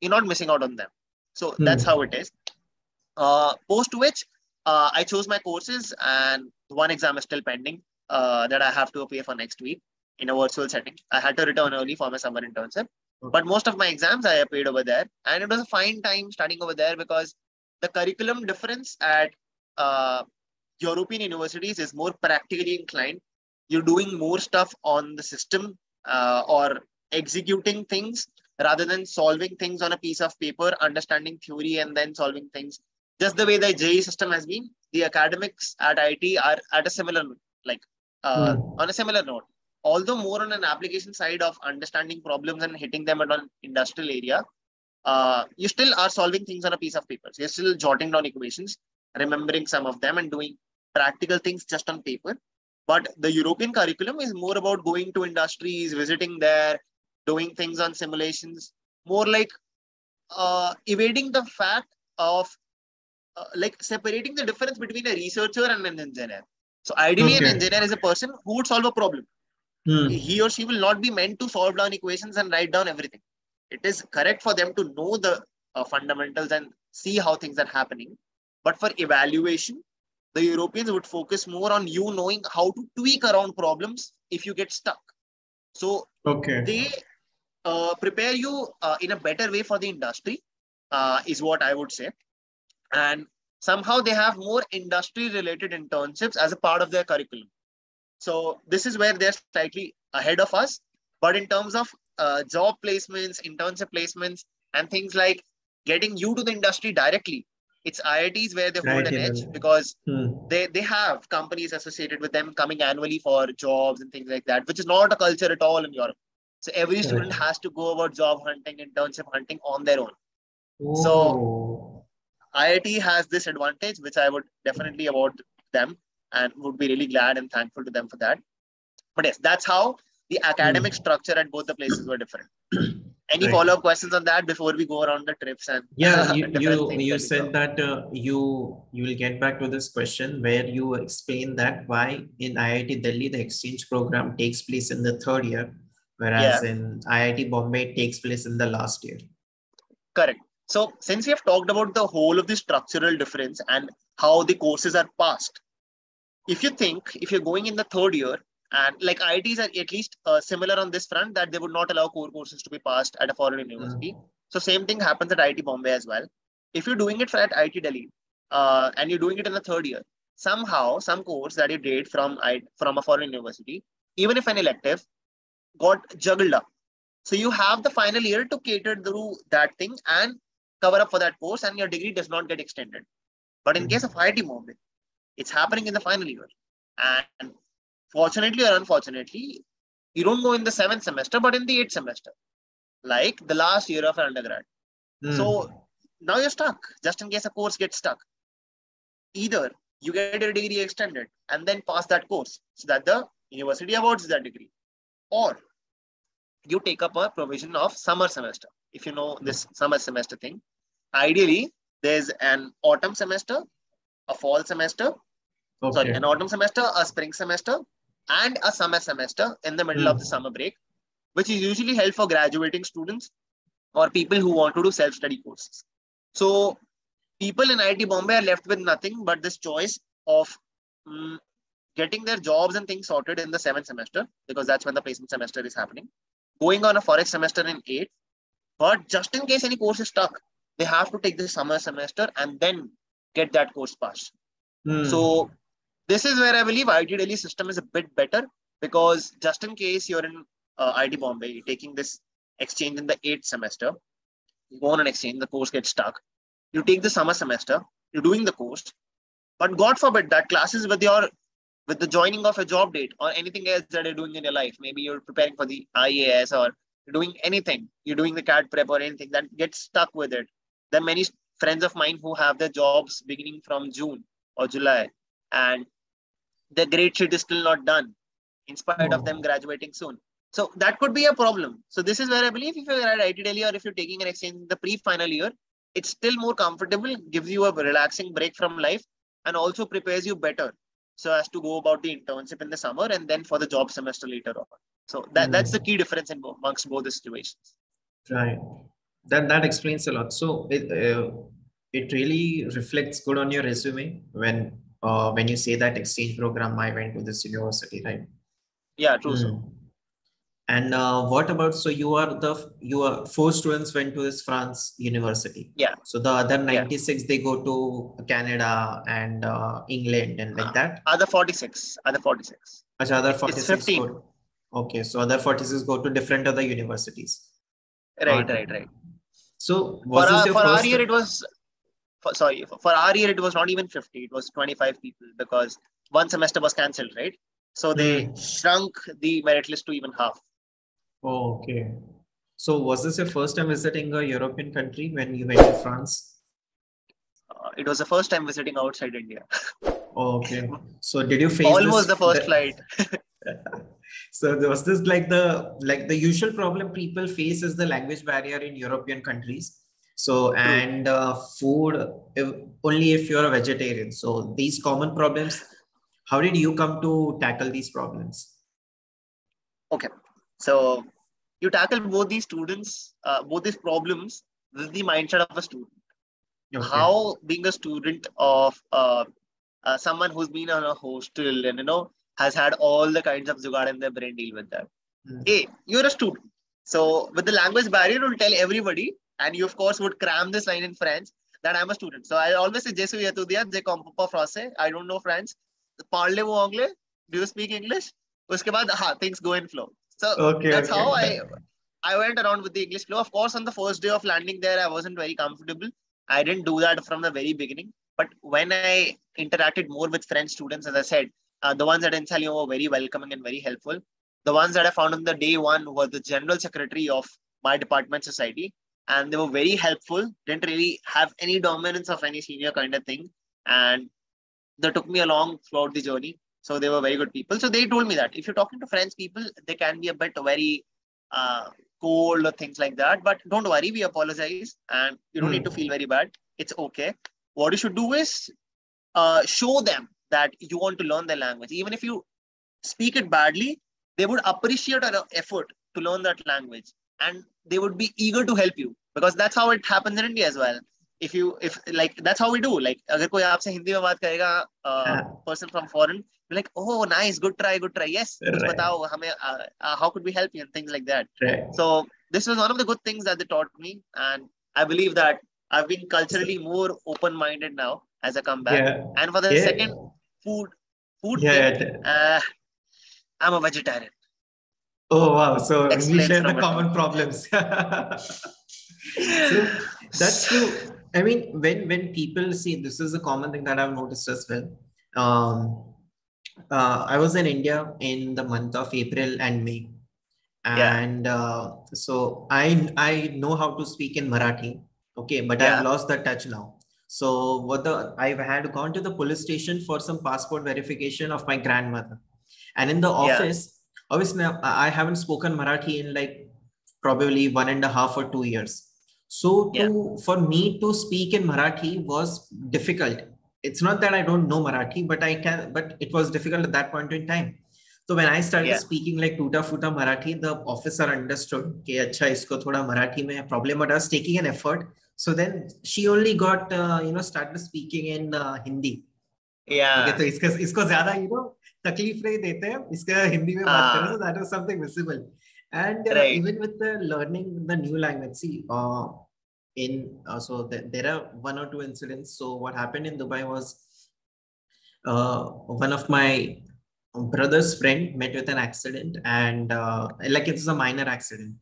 you're not missing out on them. So that's how it is. Post which I chose my courses and one exam is still pending that I have to appear for next week in a virtual setting. I had to return early for my summer internship. But most of my exams I appeared over there. And it was a fine time studying over there because the curriculum difference at European universities is more practically inclined. You're doing more stuff on the system or executing things rather than solving things on a piece of paper, understanding theory and then solving things. Just the way the JEE system has been, the academics at IIT are at a similar, on a similar note. Although more on an application side of understanding problems and hitting them at an industrial area, you still are solving things on a piece of paper. So you're still jotting down equations, remembering some of them and doing practical things just on paper. But the European curriculum is more about going to industries, visiting there, doing things on simulations, more like evading the fact of like separating the difference between a researcher and an engineer. So ideally, an engineer is a person who would solve a problem. He or she will not be meant to solve down equations and write down everything. It is correct for them to know the fundamentals and see how things are happening. But for evaluation, the Europeans would focus more on you knowing how to tweak around problems if you get stuck. So they prepare you in a better way for the industry, is what I would say. And somehow they have more industry-related internships as a part of their curriculum. So this is where they're slightly ahead of us. But in terms of job placements, internship placements, and things like getting you to the industry directly, it's IITs where they hold an edge because they have companies associated with them coming annually for jobs and things like that, which is not a culture at all in Europe. So every student has to go about job hunting, internship hunting on their own. So IIT has this advantage, which I would definitely award them and would be really glad and thankful to them for that. But yes, that's how the academic structure at both the places were different. Any follow-up questions on that before we go around the trips and you said that you will get back to this question where you explain that why in IIT Delhi the exchange program takes place in the third year, whereas in IIT Bombay it takes place in the last year. Correct. So since we have talked about the whole of the structural difference and how the courses are passed, if you think, if you're going in the third year And like IITs are at least similar on this front, that they would not allow core courses to be passed at a foreign university. So same thing happens at IIT Bombay as well. If you're doing it at IIT Delhi and you're doing it in the third year, somehow some course that you did from a foreign university, even if an elective, got juggled up. So you have the final year to cater through that thing and cover up for that course, and your degree does not get extended. But in case of IIT Bombay, it's happening in the final year. And fortunately or unfortunately, you don't go in the 7th semester, but in the 8th semester, like the last year of undergrad. So now you're stuck, just in case a course gets stuck. Either you get your degree extended and then pass that course so that the university awards that degree, or you take up a provision of summer semester. If you know this summer semester thing, ideally there's an autumn semester, a fall semester, an autumn semester, a spring semester, and a summer semester in the middle of the summer break, which is usually held for graduating students or people who want to do self-study courses. So people in IIT Bombay are left with nothing but this choice of getting their jobs and things sorted in the 7th semester, because that's when the placement semester is happening, going on a forex semester in 8th, but just in case any course is stuck, they have to take the summer semester and then get that course passed. So this is where I believe IIT Delhi system is a bit better, because just in case you're in IIT Bombay taking this exchange in the 8th semester, you go on an exchange, the course gets stuck, you take the summer semester, you're doing the course, but God forbid that classes with the joining of a job date or anything else that you're doing in your life, maybe you're preparing for the IAS or you're doing anything, you're doing the CAT prep or anything that gets stuck with it. There are many friends of mine who have their jobs beginning from June or July, and the grade sheet is still not done in spite of them graduating soon. So that could be a problem. So this is where I believe if you're at IIT Delhi or if you're taking an exchange in the pre-final year, it's still more comfortable, gives you a relaxing break from life, and also prepares you better so as to go about the internship in the summer and then for the job semester later on. So that's the key difference amongst both the situations. Right. That explains a lot. So it really reflects good on your resume when you say that exchange program, I went to this university, right? Yeah, true. So. And what about, so your 4 students went to this France university. Yeah. So the other 96, they go to Canada and England and like that? Other 46. Other 46 it's 15. go. Okay, so other 46 go to different other universities. Right. So for our year, it was, for our year, it was not even 50. It was 25 people because one semester was cancelled, right? So they shrunk the merit list to even half. Oh, okay. So was this your first time visiting a European country when you went to France? It was the first time visiting outside India. Okay. So did you face almost the first flight? So was this like the usual problem people face is the language barrier in European countries? So, and food, only if you're a vegetarian. So these common problems, how did you come to tackle these problems? Okay. So you tackle both these problems with the mindset of a student. Okay. How being a student of someone who's been on a hostel and has had all the kinds of jugaad in their brain, deal with that. Hey, you're a student. So with the language barrier, you'll tell everybody, and you of course would cram this line in French that I'm a student. So I always say, je suis étudiant, je comprends pas français, I don't know French. Parlez-vous anglais? Do you speak English? Uske baad, things go in flow. So that's how I went around with the English flow. Of course, on the first day of landing there, I wasn't very comfortable. I didn't do that from the very beginning. But when I interacted more with French students, as I said, the ones at INSA Lyon were very welcoming and very helpful. The ones that I found on the day one were the general secretary of my department society. And they were very helpful, didn't really have any dominance of any senior kind of thing. And they took me along throughout the journey. So they were very good people. So they told me that if you're talking to French people, they can be a bit very cold or things like that. But don't worry, we apologize. And you don't need to feel very bad. It's okay. What you should do is show them that you want to learn their language. Even if you speak it badly, they would appreciate your effort to learn that language. And they would be eager to help you, because that's how it happens in India as well. if like that's how we do. Like अगर कोई आपसे हिंदी में बात करेगा, person from foreign, we're like, oh nice, good try. Yes, कुछ Right. बताओ हमें, how could we help you and things like that. Right. So this was one of the good things that they taught me, and I believe that I've been culturally more open-minded now as I come back. Yeah. And for the Yeah. second food Yeah. thing, I'm a vegetarian. Oh wow! So we Explains share the number two. common problems. So that's true. I mean, when people see, this is a common thing that I've noticed as well. I was in India in the month of April and May, Yeah, and so I know how to speak in Marathi. Okay, but I've yeah, lost the touch now. So I had gone to the police station for some passport verification of my grandmother, and in the yeah, office, obviously I haven't spoken Marathi in like probably 1.5 or 2 years. So yeah, for me to speak in Marathi was difficult. It's not that I don't know Marathi, but I can. But it was difficult at that point in time. So when I started yeah, speaking like tuta futa Marathi, the officer understood कि अच्छा इसको थोड़ा मराठी में problem, but I was taking an effort. So then she only got started speaking in Hindi. Okay, yeah. तो इसको ज्यादा तकलीफ नहीं देते हैं, इसका हिंदी में बात करें. So that was something visible. And Right. even with the learning the new language, see, there are one or two incidents. So what happened in Dubai was one of my brother's friend met with an accident, and like it's a minor accident,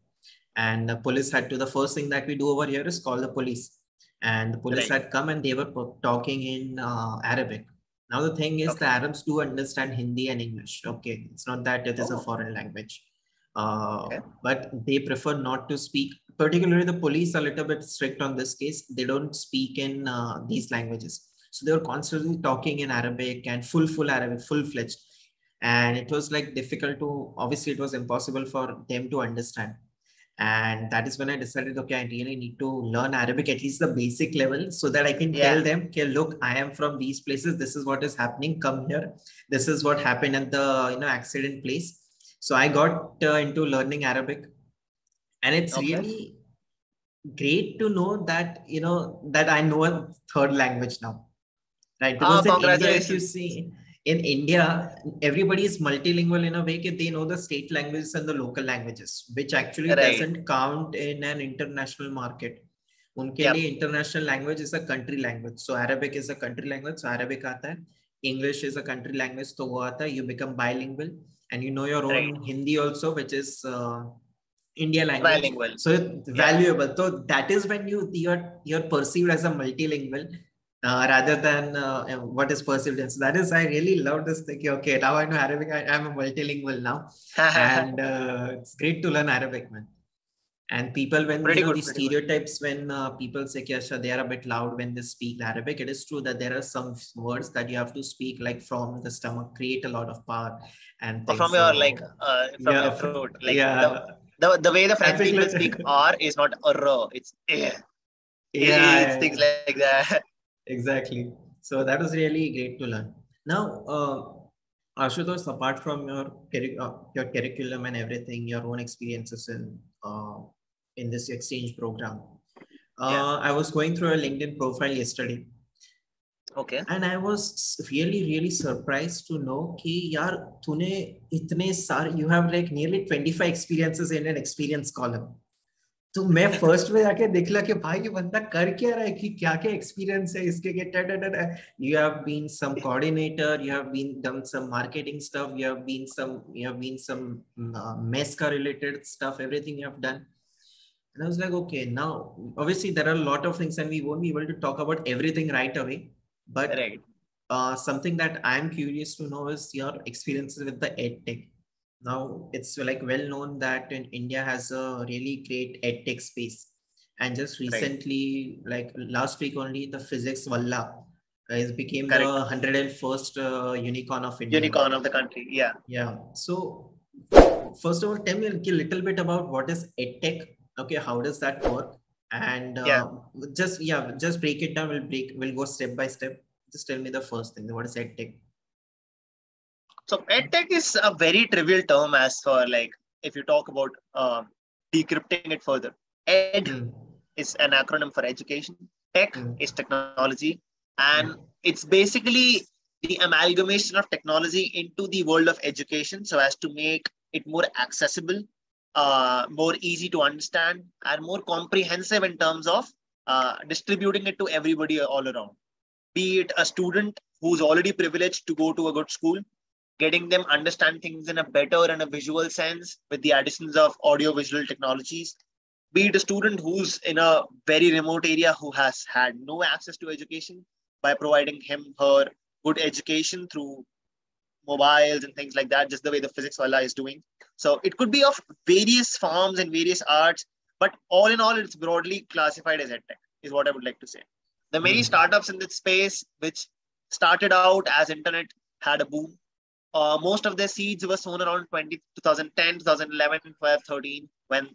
and the police had to, the first thing that we do over here is call the police, and the police Right. had come and they were talking in Arabic. Now the thing is, Okay. the Arabs do understand Hindi and English. Okay, it's not that it is a Oh. foreign language, Okay. but they prefer not to speak. Particularly, the police are a little bit strict on this case. They don't speak in these languages, so they were constantly talking in Arabic and full Arabic, full-fledged, and it was like difficult to. Obviously, it was impossible for them to understand. And that is when I decided, okay, I really need to learn Arabic, at least the basic level, so that I can tell Yeah. them, okay, look, I am from these places. This is what is happening. Come here. This is what happened at the accident place. So I got into learning Arabic, and it's Okay. really great to know that that I know a third language now, right? Because in India, if you Congratulations. see, in India, everybody is multilingual in a way that they know the state languages and the local languages, which actually Right. doesn't count in an international market. उनके Yep. लिए international language is a country language. So Arabic is a country language. So Arabic आता है. English is a country language. तो वो आता है. You become bilingual, and you know your own Right. Hindi also, which is India language. Bilingual. So it's valuable. So that is when you're perceived as a multilingual. Rather than what is perceived as. That is, I really love this thing. Okay, now I know Arabic. I'm a multilingual now, and it's great to learn Arabic, man. And people, when Pretty good. these stereotypes, when people say Asha, they are a bit loud when they speak Arabic, it is true that there are some words that you have to speak like from the stomach, create a lot of power and Or things. from your from your throat, like yeah, the way the French people like, speak R is not R, it's it's things like that. Exactly. So that was really great to learn. Now, Aashutosh, apart from your curriculum and everything, your own experiences in this exchange program, Yeah. I was going through a LinkedIn profile yesterday. Okay. And I was really surprised to know कि यार तूने इतने सारे, you have like nearly 25 experiences in an experience column. तो मैं first में जाके देख लिया कि भाई ये बंदा कर क्या रहा है, कि क्या क्या एक्सपीरियंस है इसके, you have been some coordinator, you have been done some marketing stuff, you have been some MESCA related stuff, everything you have done. And I was like, okay, now obviously there are a lot of things and we won't be able to talk about everything right away, but Right. something that I'm curious to know is your experiences with the EdTech. Now it's like well known that in India has a really great EdTech space, and just recently, like last week only, the physics Valla has became Correct. the 101st unicorn of India. Unicorn of the country. Yeah. Yeah. So first of all, tell me a little bit about what is EdTech. Okay, how does that work? And just break it down. We'll go step by step. Just tell me the first thing. What is EdTech? So EdTech is a very trivial term as for like, if you talk about decrypting it further. Ed is an acronym for education. Tech is technology, and it's basically the amalgamation of technology into the world of education so as to make it more accessible, more easy to understand, and more comprehensive in terms of distributing it to everybody all around. Be it a student who's already privileged to go to a good school, getting them understand things in a better and a visual sense with the additions of audio visual technologies. Be it a student who's in a very remote area who has had no access to education, by providing him her good education through mobiles and things like that, just the way the physics wala is doing. So it could be of various forms and various arts, but all in all, it's broadly classified as EdTech, is what I would like to say. The many startups in this space, which started out as internet, had a boom. Most of their seeds were sown around 2010, 2011, 12, 13, when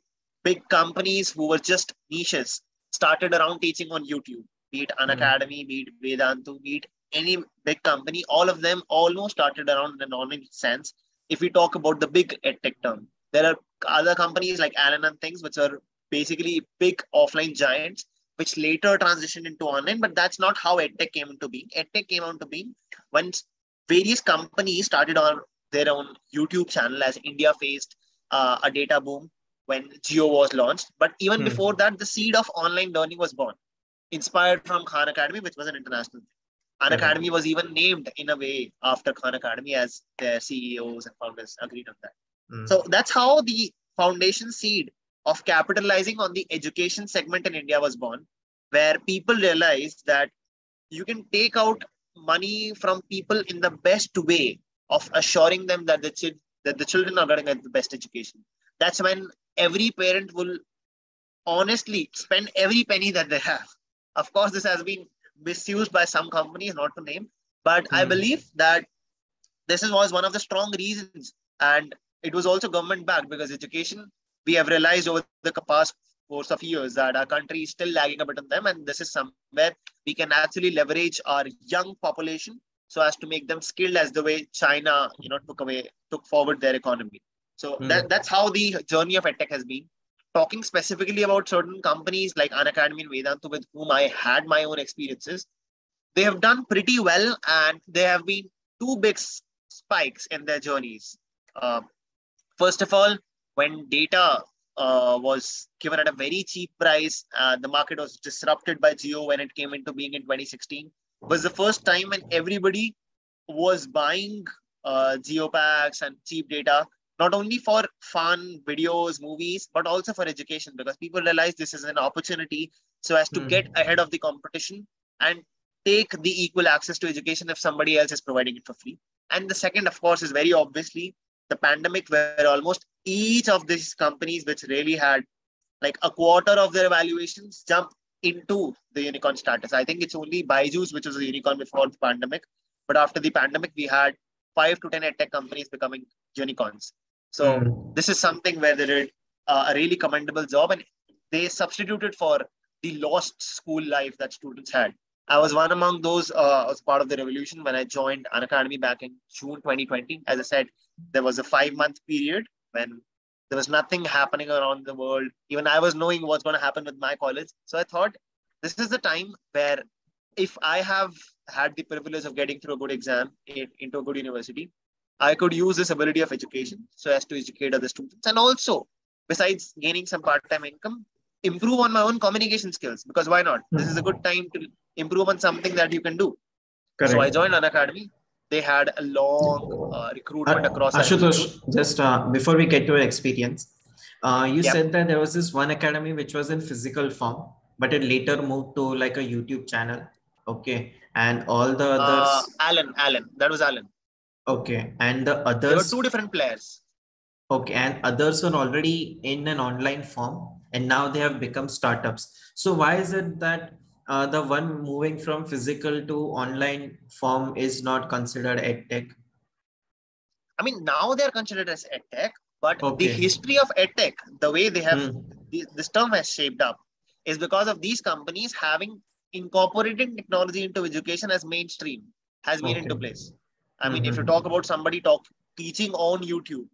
big companies who were just niches started around teaching on YouTube, be it Unacademy, be it Vedantu, be it any big company. All of them almost started around an online sense. If we talk about the big EdTech term, there are other companies like Allen and things, which are basically big offline giants, which later transitioned into online, but that's not how EdTech came into being. EdTech came into being when various companies started on their own YouTube channel as India faced a data boom when Jio was launched. But even before that, the seed of online learning was born, inspired from Khan Academy, which was an international thing. Unacademy was even named in a way after Khan Academy, as their CEOs and founders agreed on that. So that's how the foundation seed of capitalizing on the education segment in India was born, where people realized that you can take out money from people in the best way of assuring them that the children are going to get the best education. That's when every parent will honestly spend every penny that they have. Of course, this has been misused by some companies, not to name, but I believe that this was one of the strong reasons, and it was also government backed, because education, we have realized over the past course of years that our country is still lagging a bit on them, and this is somewhere we can actually leverage our young population so as to make them skilled as the way China, took forward their economy. So that's how the journey of EdTech has been. Talking specifically about certain companies like Unacademy and Vedantu, with whom I had my own experiences, they have done pretty well, and there have been two big spikes in their journeys. First of all, when data was given at a very cheap price, the market was disrupted by Jio when it came into being in 2016. It was the first time when everybody was buying Jio packs and cheap data, not only for fun, videos, movies, but also for education, because people realize this is an opportunity so as to get ahead of the competition and take the equal access to education if somebody else is providing it for free. And the second, of course, is very obviously the pandemic, where almost each of these companies, which really had like a quarter of their valuations, jump into the unicorn status. I think it's only Byju's which was a unicorn before the pandemic, but after the pandemic, we had 5 to 10 EdTech companies becoming unicorns. So this is something where they did a really commendable job, and they substituted for the lost school life that students had. I was one among those as part of the revolution when I joined Unacademy back in June 2020. As I said, there was a 5-month period when there was nothing happening around the world. Even I was knowing what's going to happen with my college. So I thought this is the time where if I have had the privilege of getting through a good exam into a good university, I could use this ability of education so as to educate other students. And also, besides gaining some part-time income, improve on my own communication skills, because why not? This is a good time to improve on something that you can do. Correct. So I joined Unacademy. They had a long recruitment across. Aashutosh, just before we get to your experience, you said that there was this one academy which was in physical form, but it later moved to like a YouTube channel. Okay. And all the others. Alan. That was Alan. Okay. And the others. There were two different players. Okay. And others were already in an online form, and now they have become startups. So why is it that the one moving from physical to online form is not considered EdTech? I mean, now they're considered as EdTech, but the history of EdTech, the way they have, this term has shaped up, is because of these companies having incorporated technology into education as mainstream, has been into place. I mean, if you talk about somebody teaching on YouTube,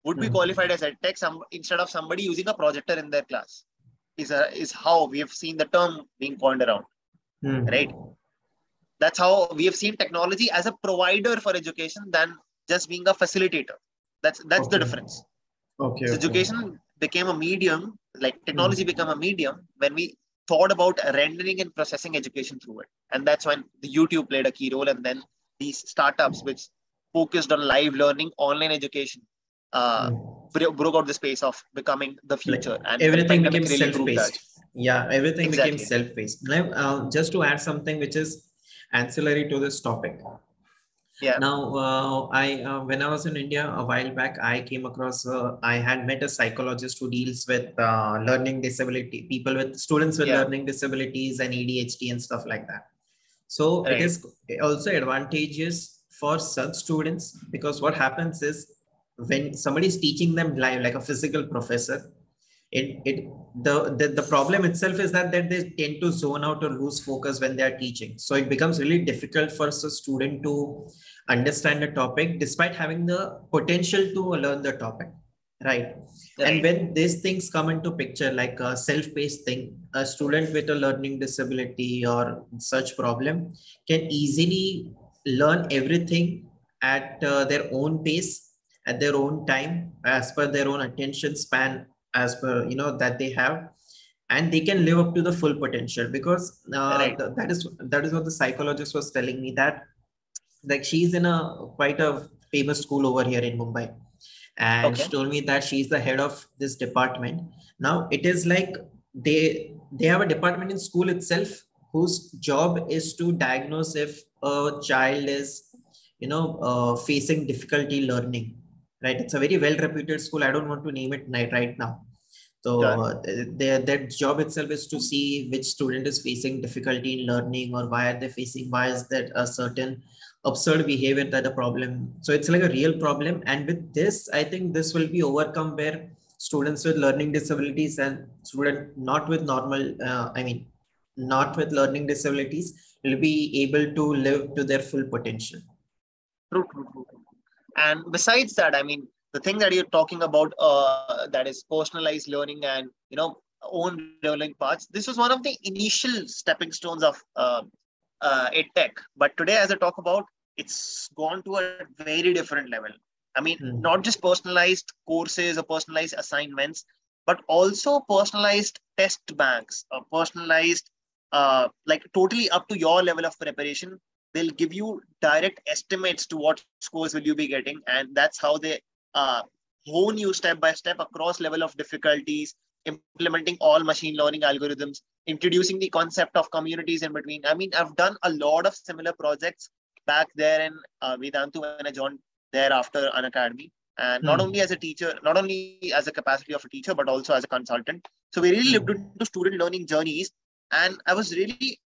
would be qualified as EdTech instead of somebody using a projector in their class, is how we have seen the term being coined around. right? Hmm. That's how we have seen technology as a provider for education than just being a facilitator. That's the Okay. difference. Okay. So Okay. education became a medium, like technology Hmm. became a medium when we thought about rendering and processing education through it. And that's when the YouTube played a key role. And then these startups, which focused on live learning, online education, uh, Hmm. broke out the space of becoming the Like future. And the everything pandemic became really proved that. self-paced. Yeah, everything became Exactly. self-paced. Now, just to add something which is ancillary to this topic. Yeah. Now, I when I was in India a while back, I came across. I had met a psychologist who deals with learning disability people with students with Yeah. learning disabilities and ADHD and stuff like that. So it Right. is also advantageous for such students because what happens is when somebody is teaching them live, like a physical professor, it the problem itself is that they tend to zone out or lose focus when they are teaching. So it becomes really difficult for a student to understand the topic despite having the potential to learn the topic, right? And Right. when these things come into picture, like a self-paced thing, a student with a learning disability or such problem can easily learn everything at their own pace, at their own time, as per their own attention span, as per that they have, and they can live up to the full potential because Right. that is what the psychologist was telling me, that like she's in a quite a famous school over here in Mumbai, and she Okay. told me that she's the head of this department. Now it is like they have a department in school itself whose job is to diagnose if a child is facing difficulty learning, right? It's a very well reputed school. I don't want to name it right now. So Sure. their job itself is to see which student is facing difficulty in learning, or why are they facing, why is that a certain absurd behavior that a problem. So it's like a real problem. And with this, I think this will be overcome where students with learning disabilities and student not with normal, not with learning disabilities will be able to live to their full potential. True, true, true, true. And besides that, I mean, the thing that you're talking about, that is personalized learning and own learning paths. This was one of the initial stepping stones of EdTech. But today, as I talk about, it's gone to a very different level. I mean, not Hmm. just personalized courses or personalized assignments, but also personalized test banks, personalized, like totally up to your level of preparation. They'll give you direct estimates to what scores will you be getting, and that's how they uh, hone you step by step across level of difficulties, implementing all machine learning algorithms, introducing the concept of communities in between. I mean, I've done a lot of similar projects back there in Vedantu when I joined there after an academy, and not only Hmm. as a teacher, not only as a capacity of a teacher, but also as a consultant. So we really looked Hmm. into student learning journeys, and I was really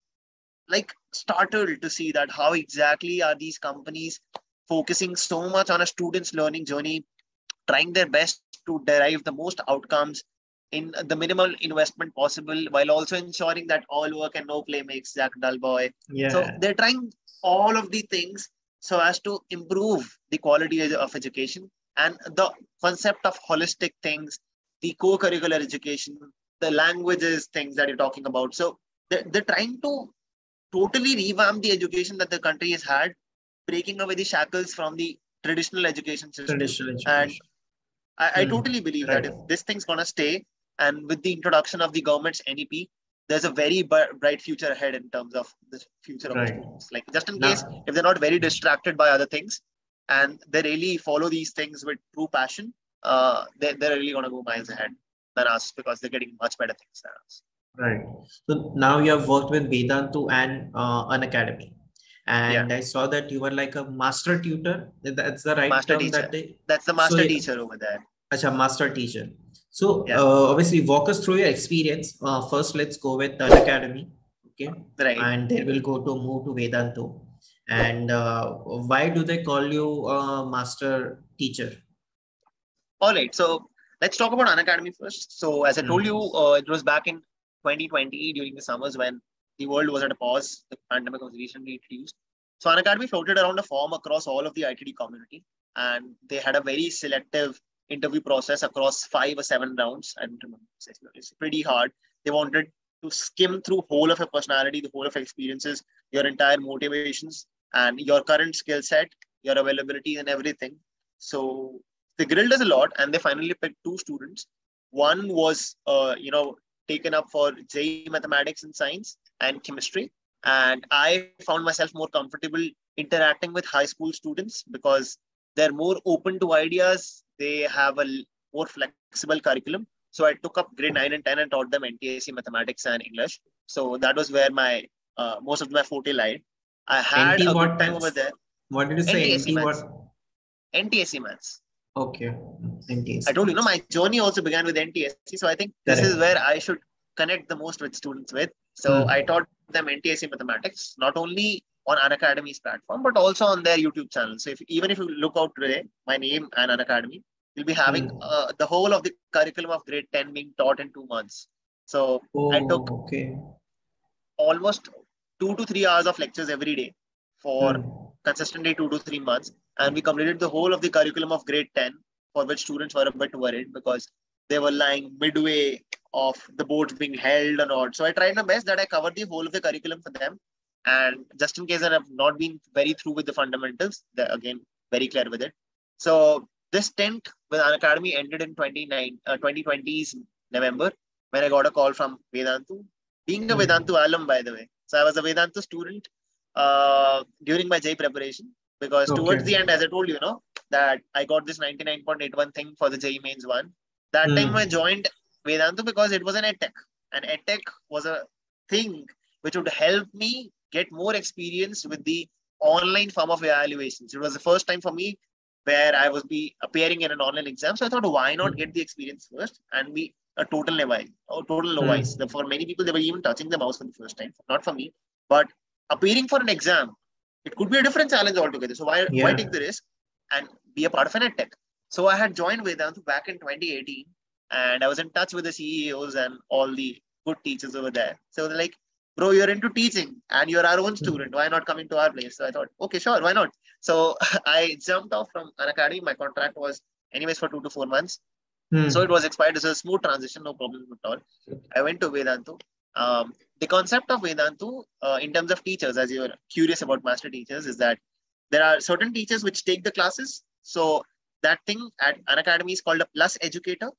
like startled to see that how exactly are these companies focusing so much on a student's learning journey, trying their best to derive the most outcomes in the minimal investment possible, while also ensuring that all work and no play makes Jack a dull boy. So Yeah. they're trying all of the things so as to improve the quality of education and the concept of holistic things, the co-curricular education, the languages things that you're talking about. So they're trying to totally revamp the education that the country has had, breaking away the shackles from the traditional education system. Traditional And education. I Hmm. totally believe that Right. if this thing's going to stay, and with the introduction of the government's NEP, there's a very bright future ahead in terms of the future of the Right. students. Like, just in case Now, if they're not very distracted by other things and they really follow these things with true passion, they're really going to go miles ahead than us because they're getting much better things than us. right. So now you have worked with Vedantu and Unacademy. Yeah. And I saw that you were like a master tutor. That's the right Master term that teacher. they. That's the So, master teacher over there. acha, master teacher. So, Yeah. obviously, walk us through your experience. First, let's go with Unacademy. Okay. Right. And then we'll go to move to Vedantu. And why do they call you master teacher? All right. So let's talk about Unacademy first. So as I told Hmm. you, it was back in 2020 during the summers when the world was at a pause. The pandemic was recently introduced. So Unacademy floated around a form across all of the ITD community, and they had a very selective interview process across 5 or 7 rounds. I don't remember. It's pretty hard. They wanted to skim through whole of your personality, the whole of your experiences, your entire motivations, and your current skill set, your availability, and everything. So they grilled us a lot, and they finally picked two students. One was, taken up for JEE Mathematics and Science and Chemistry, and I found myself more comfortable interacting with high school students because they're more open to ideas. They have a more flexible curriculum. So I took up grade 9 and 10 and taught them NTSC Mathematics and English. So that was where my most of my forte lied. I had NT a what good time over maths? there. What did you say? NTSC NT what? Maths. NTSC Maths. Okay. I NTSC. told you, my journey also began with NTSC. So I think this is where I should connect the most with students with. So I taught them NTSC Mathematics, not only on Unacademy's platform, but also on their YouTube channel. So even if you look out today, my name and Unacademy, you'll be having the whole of the curriculum of grade 10 being taught in 2 months. So I took almost 2 to 3 hours of lectures every day for consistently 2 to 3 months. And we completed the whole of the curriculum of grade 10, for which students were a bit worried because they were lying midway of the boards being held or not. So I tried my best that I covered the whole of the curriculum for them. And just in case I have not been very through with the fundamentals, they're again very clear with it. So this stint with Unacademy ended in 2020's November, when I got a call from Vedantu. Being a Vedantu alum, by the way. So I was a Vedantu student during my JEE preparation, because towards the end, as I told you, that I got this 99.81 thing for the JEE Mains 1. That time I joined Vedantu because it was an EdTech. And EdTech was a thing which would help me get more experience with the online form of evaluations. It was the first time for me where I was appearing in an online exam. So I thought, why not get the experience first and be a total novice or total novice. For many people, they were even touching the mouse for the first time. Not for me, but appearing for an exam, it could be a different challenge altogether. So why take the risk and be a part of an EdTech? So I had joined Vedantu back in 2018, and I was in touch with the CEOs and all the good teachers over there. So they're like, bro, you're into teaching and you're our own student. Why not coming to our place? So I thought, okay, sure, why not? So I jumped off from Unacademy. My contract was anyways for 2 to 4 months. So it was expired. It was a smooth transition, no problem at all. I went to Vedantu. The concept of Vedantu, in terms of teachers, as you're curious about master teachers, is that there are certain teachers which take the classes. So that thing at Unacademy is called a plus educator.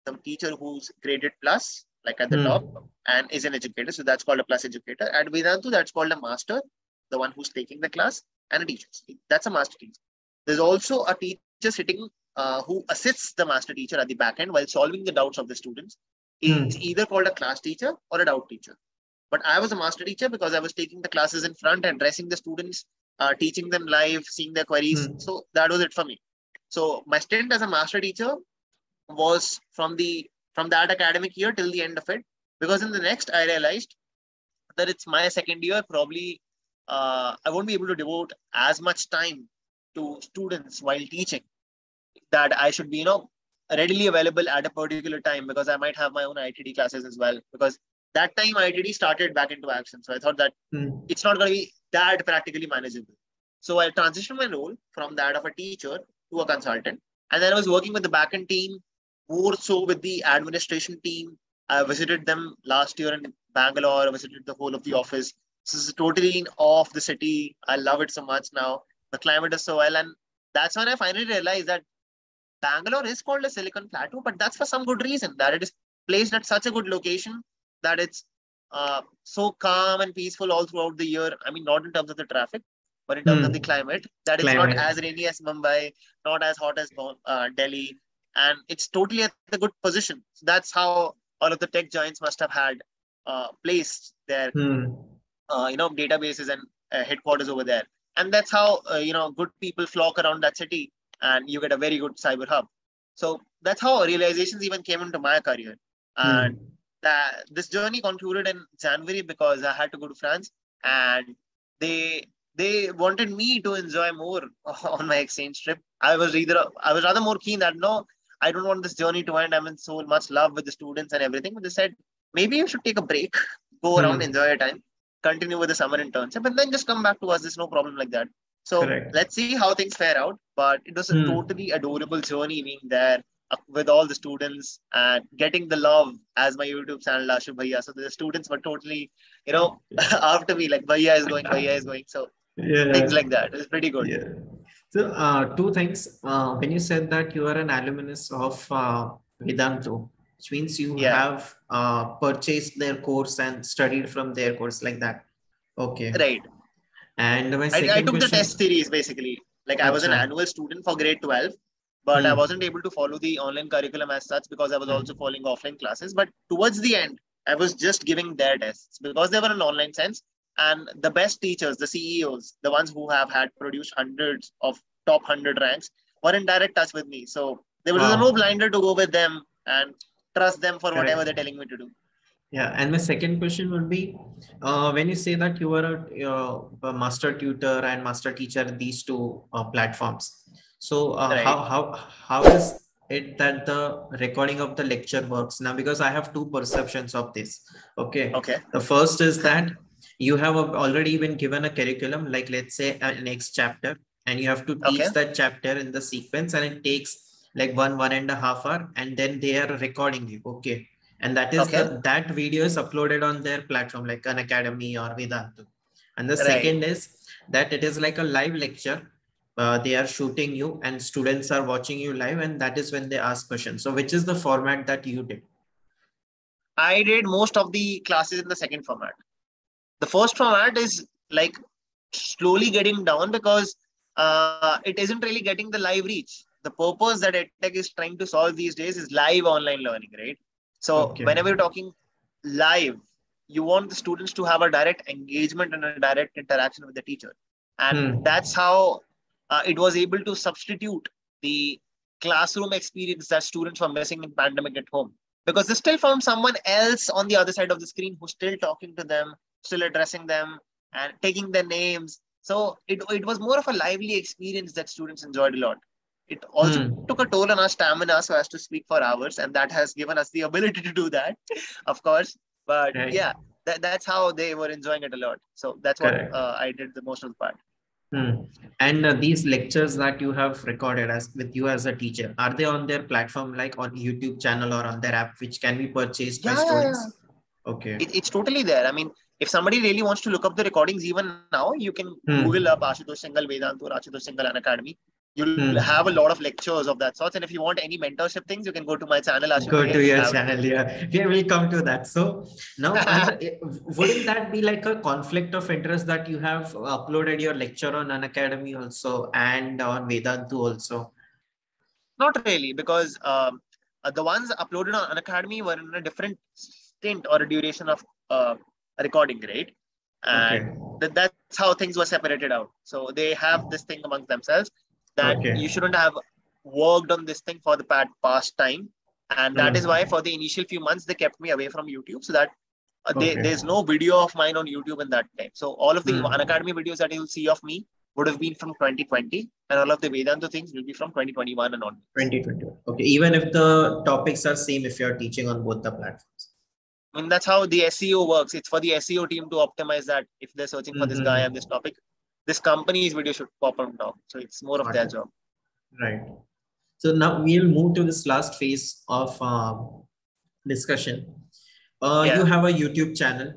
The teacher who's graded plus, like at the top, and is an educator. So that's called a plus educator. At Vedantu, that's called a master, the one who's taking the class, and a teacher. That's a master teacher. There's also a teacher sitting who assists the master teacher at the back end while solving the doubts of the students. Is either called a class teacher or a doubt teacher. But I was a master teacher because I was taking the classes in front, addressing the students, teaching them live, seeing their queries. So that was it for me. So my stint as a master teacher was from that academic year till the end of it. Because in the next, I realized that it's my second year. Probably I won't be able to devote as much time to students while teaching, that I should be, readily available at a particular time, because I might have my own IIT classes as well. Because that time IIT started back into action. So I thought that it's not going to be that practically manageable. So I transitioned my role from that of a teacher to a consultant. And then I was working with the backend team, more so with the administration team. I visited them last year in Bangalore. I visited the whole of the office. This is totally in awe of the city. I love it so much now. The climate is so well. And that's when I finally realized that Bangalore is called a Silicon Plateau, but that's for some good reason, that it is placed at such a good location that it's so calm and peaceful all throughout the year. I mean, not in terms of the traffic, but in terms of the climate, that it's not as rainy as Mumbai, not as hot as Delhi, and it's totally at a good position. So that's how all of the tech giants must have had placed their databases and headquarters over there. And that's how good people flock around that city, and you get a very good cyber hub. So that's how realizations even came into my career. And this journey concluded in January because I had to go to France, and they wanted me to enjoy more on my exchange trip. I was rather more keen that no, I don't want this journey to end. I'm in so much love with the students and everything. But they said, maybe you should take a break, go around, enjoy your time, continue with the summer internship, and then just come back to us. There's no problem like that. So let's see how things fare out. But it was a totally adorable journey being there, with all the students and getting the love as my YouTube channel, Aashu Bhaiya. So the students were totally, after me, like Bhaiya is going, Bhaiya is going. So things Yeah. like that. It's pretty good. Yeah. So, two things. When you said that you are an alumnus of Vedantu, which means you Yeah, have purchased their course and studied from their course like that. Okay. right. And my I second took the question. test series basically. Like I was an Acha. annual student for grade 12, but I Hmm. wasn't able to follow the online curriculum as such because I was also Hmm. following offline classes. But towards the end, I was just giving their tests because they were in online sense. And the best teachers, the CEOs, the ones who have had produced hundreds of top 100 ranks, were in direct touch with me. So there was no Wow. blinder to go with them and trust them for whatever they're Correct. telling me to do. Yeah, and my second question would be, when you say that you are a master tutor and master teacher, these two platforms. So Right. how is it that the recording of the lecture works now? Because I have two perceptions of this. Okay, Okay. the first is that you have already been given a curriculum, like let's say a next chapter, and you have to Okay. teach that chapter in the sequence, and it takes like 1.5 hours, and then they are recording you. Okay, and that is Okay. that video is uploaded on their platform like Unacademy or Vedantu. And the Right. second is that it is like a live lecture. They are shooting you and students are watching you live, and that is when they ask questions. So which is the format that you did? I did most of the classes in the second format. The first format is like slowly getting down because it isn't really getting the live reach. The purpose that EdTech is trying to solve these days is live online learning, right? So Okay. whenever you're talking live, you want the students to have a direct engagement and a direct interaction with the teacher. And Hmm. that's how it was able to substitute the classroom experience that students were missing in pandemic at home. Because they still found someone else on the other side of the screen who's still talking to them, still addressing them and taking their names. So it was more of a lively experience that students enjoyed a lot. It also Hmm. took a toll on our stamina so as to speak for hours, and that has given us the ability to do that, of course. But Right. yeah, that's how they were enjoying it a lot. So that's what Correct. I did the most of the part. Hmm. And these lectures that you have recorded as with you as a teacher, are they on their platform like on YouTube channel or on their app, which can be purchased by Yeah. students? Okay. It's totally there. I mean, if somebody really wants to look up the recordings even now, you can Google up Hmm. Aashutosh Singal, Vedantu or Aashutosh Singal Unacademy. You'll have a Hmm. lot of lectures of that sorts. And if you want any mentorship things, you can go to my channel, Aashu Go Bhaiya. to You'll your have it channel. there. Yeah, we will come to that. So now, wouldn't that be like a conflict of interest that you have uploaded your lecture on Unacademy also and on Vedantu also? Not really, because the ones uploaded on Unacademy were in a different stint or a duration of recording, right? And Okay. that's how things were separated out. So they have this thing amongst themselves that you Okay. shouldn't have worked on this thing for the past time. And that is why Hmm. for the initial few months, they kept me away from YouTube so that Okay. there's no video of mine on YouTube in that time. So all of the Hmm. Unacademy videos that you'll see of me would have been from 2020, and all of the Vedanta things will be from 2021 and onwards. 2020. Okay. Even if the topics are same, if you're teaching on both the platforms. I mean, that's how the SEO works. It's for the SEO team to optimize that if they're searching for this guy and this Mm-hmm. topic, this company's video should pop on top. So it's more of Got their it. job. Right. So now we'll move to this last phase of discussion. You Yeah, have a YouTube channel,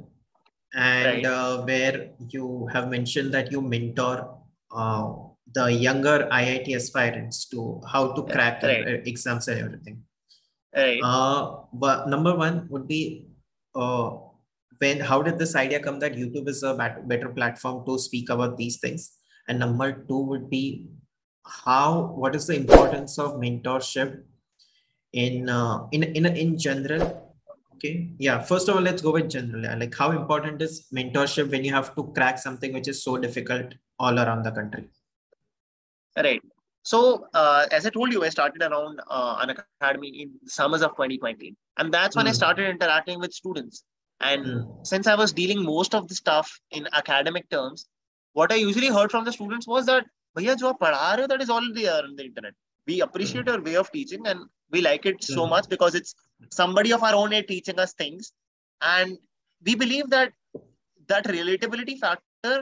and right. where you have mentioned that you mentor uh, the younger IIT aspirants to how to Yeah, crack right. exams and everything. Right. But number one would be uh, how did this idea come that YouTube is a better platform to speak about these things? And number two would be what is the importance of mentorship in general. Okay, yeah, first of all, let's go with general. Yeah. Like how important is mentorship when you have to crack something which is so difficult all around the country? Right. So, as I told you, I started around an academy in the summers of 2020. And that's when I started Hmm. interacting with students. And Hmm. since I was dealing most of the stuff in academic terms, what I usually heard from the students was that, Bhaiya, jo aap padha rahe ho, that is already there on the internet. We appreciate Hmm. your way of teaching and we like it so much Hmm. because it's somebody of our own age teaching us things. And we believe that that relatability factor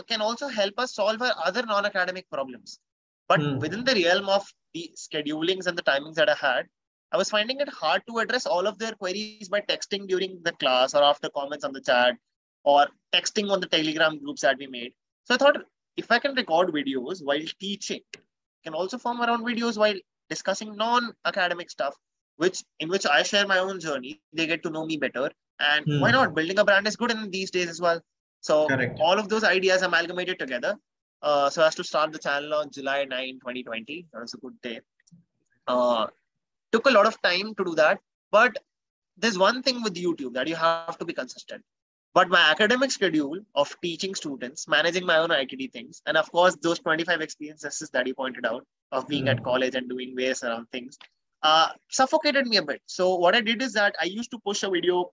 can also help us solve our other non-academic problems. But within the realm of the schedulings and the timings that I had, I was finding it hard to address all of their queries by texting during the class or after comments on the chat or texting on the Telegram groups that we made. So I thought, if I can record videos while teaching, I can also form around videos while discussing non-academic stuff, in which I share my own journey. They get to know me better. And why not? Building a brand is good in these days as well. So all of those ideas amalgamated together. So as to start the channel on July 9, 2020. That was a good day. Took a lot of time to do that. But there's one thing with YouTube, that you have to be consistent. But my academic schedule of teaching students, managing my own IIT things, and of course, those 25 experiences that you pointed out of being at college and doing various around things, suffocated me a bit. So what I did is that I used to push a video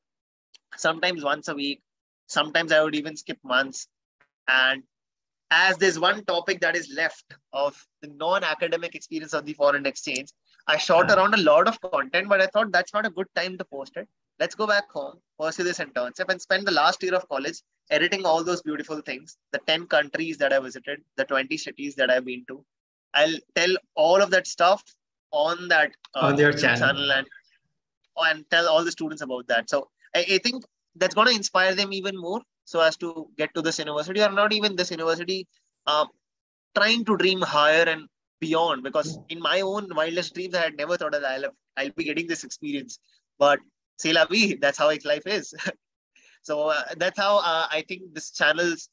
sometimes once a week. Sometimes I would even skip months. And as there's one topic that is left of the non-academic experience of the foreign exchange, I shot around a lot of content, but I thought that's not a good time to post it. Let's go back home, pursue this internship, and spend the last year of college editing all those beautiful things, the 10 countries that I visited, the 20 cities that I've been to. I'll tell all of that stuff on that on your YouTube channel and tell all the students about that. So I think that's going to inspire them even more so as to get to this university, or not even this university, trying to dream higher and beyond. Because in my own wildest dreams, I had never thought that I'll be getting this experience. But c'est la vie, that's how life is. So that's how I think this channel's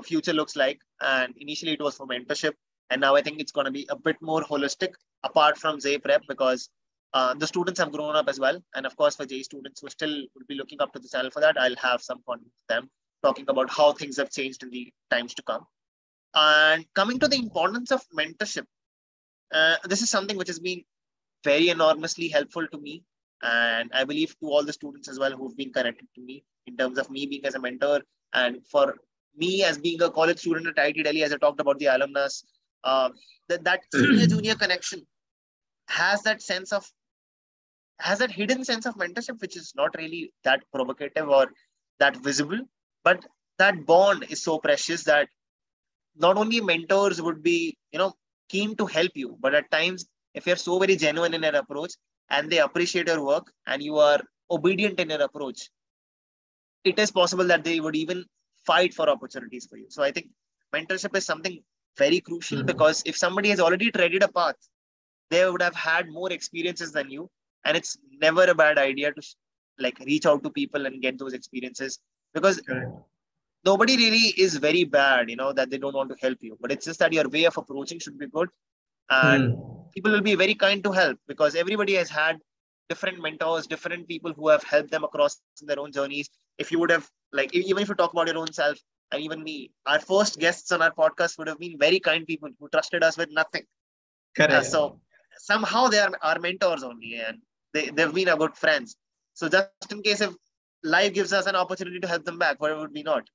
future looks like. And initially it was for mentorship. And now I think it's going to be a bit more holistic apart from JEE Prep, because the students have grown up as well. And of course, for JEE students who still would be looking up to the channel for that, I'll have some fun with them talking about how things have changed in the times to come. And coming to the importance of mentorship, this is something which has been very enormously helpful to me. And I believe to all the students as well who've been connected to me in terms of me being as a mentor, and for me as being a college student at IIT Delhi, as I talked about the alumnus, that senior-junior connection has that hidden sense of mentorship, which is not really that provocative or that visible, but that bond is so precious that not only mentors would be, keen to help you, but at times, if you're so very genuine in your approach and they appreciate your work and you are obedient in your approach, it is possible that they would even fight for opportunities for you. So I think mentorship is something very crucial, because if somebody has already treaded a path, they would have had more experiences than you. And it's never a bad idea to reach out to people and get those experiences, because nobody really is very bad, that they don't want to help you. But it's just that your way of approaching should be good. And people will be very kind to help, because everybody has had different mentors, different people who have helped them across their own journeys. If you would have, even if you talk about your own self, and even me, our first guests on our podcast would have been very kind people who trusted us with nothing. Correct. So somehow they are our mentors only, and they've been our good friends. So just in case if life gives us an opportunity to help them back, why would we not?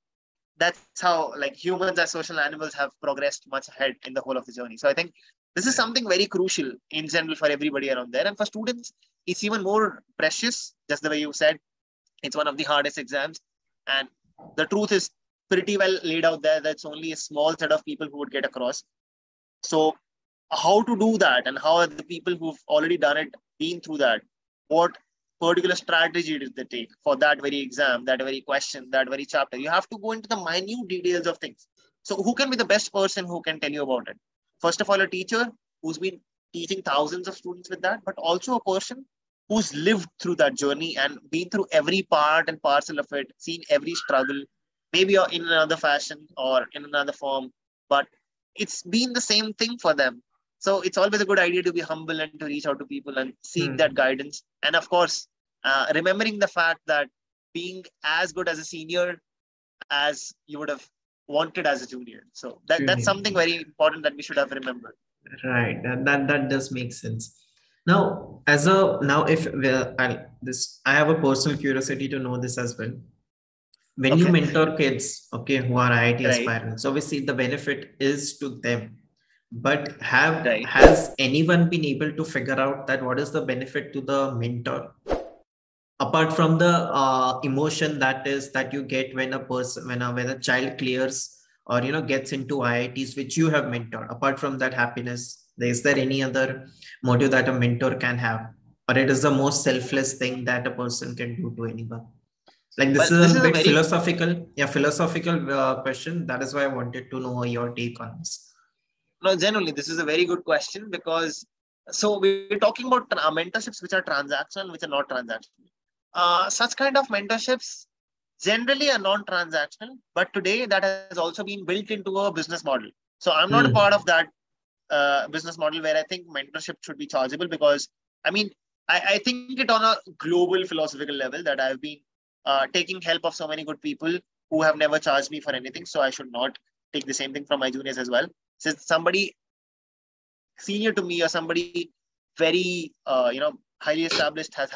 That's how humans as social animals have progressed much ahead in the whole of the journey. So I think this is something very crucial in general for everybody around there. And for students, it's even more precious, just the way you said. It's one of the hardest exams. And the truth is pretty well laid out there. That's only a small set of people who would get across. So how to do that, and how are the people who've already done it, been through that? What particular strategy did they take for that very exam, that very question, that very chapter? You have to go into the minute details of things. So who can be the best person who can tell you about it? First of all, a teacher who's been teaching thousands of students with that, but also a person who's lived through that journey and been through every part and parcel of it, seen every struggle, maybe in another fashion or in another form, but it's been the same thing for them. So it's always a good idea to be humble and to reach out to people and seek that guidance. And of course, remembering the fact that being as good as a senior as you would have wanted as a junior. So that's something very important that we should have remembered. Right. That does make sense. Now, if I have a personal curiosity to know this as well. When you mentor kids, who are IIT aspirants, obviously the benefit is to them. But has anyone been able to figure out that what is the benefit to the mentor, apart from the emotion that you get when a child clears or gets into IITs which you have mentored? Apart from that happiness, is there any other motive that a mentor can have, or it is the most selfless thing that a person can do to anyone? Like, this Well, is this a is a bit very philosophical question. That is why I wanted to know your take on this. no, genuinely, this is a very good question because so we're talking about mentorships which are transactional, which are not transactional. Such kind of mentorships generally are non-transactional, but today that has also been built into a business model. So I'm not a part of that business model where I think mentorship should be chargeable because I mean, I think it on a global philosophical level that I've been taking help of so many good people who have never charged me for anything. So I should not take the same thing from my juniors as well. Since somebody senior to me or somebody very highly established has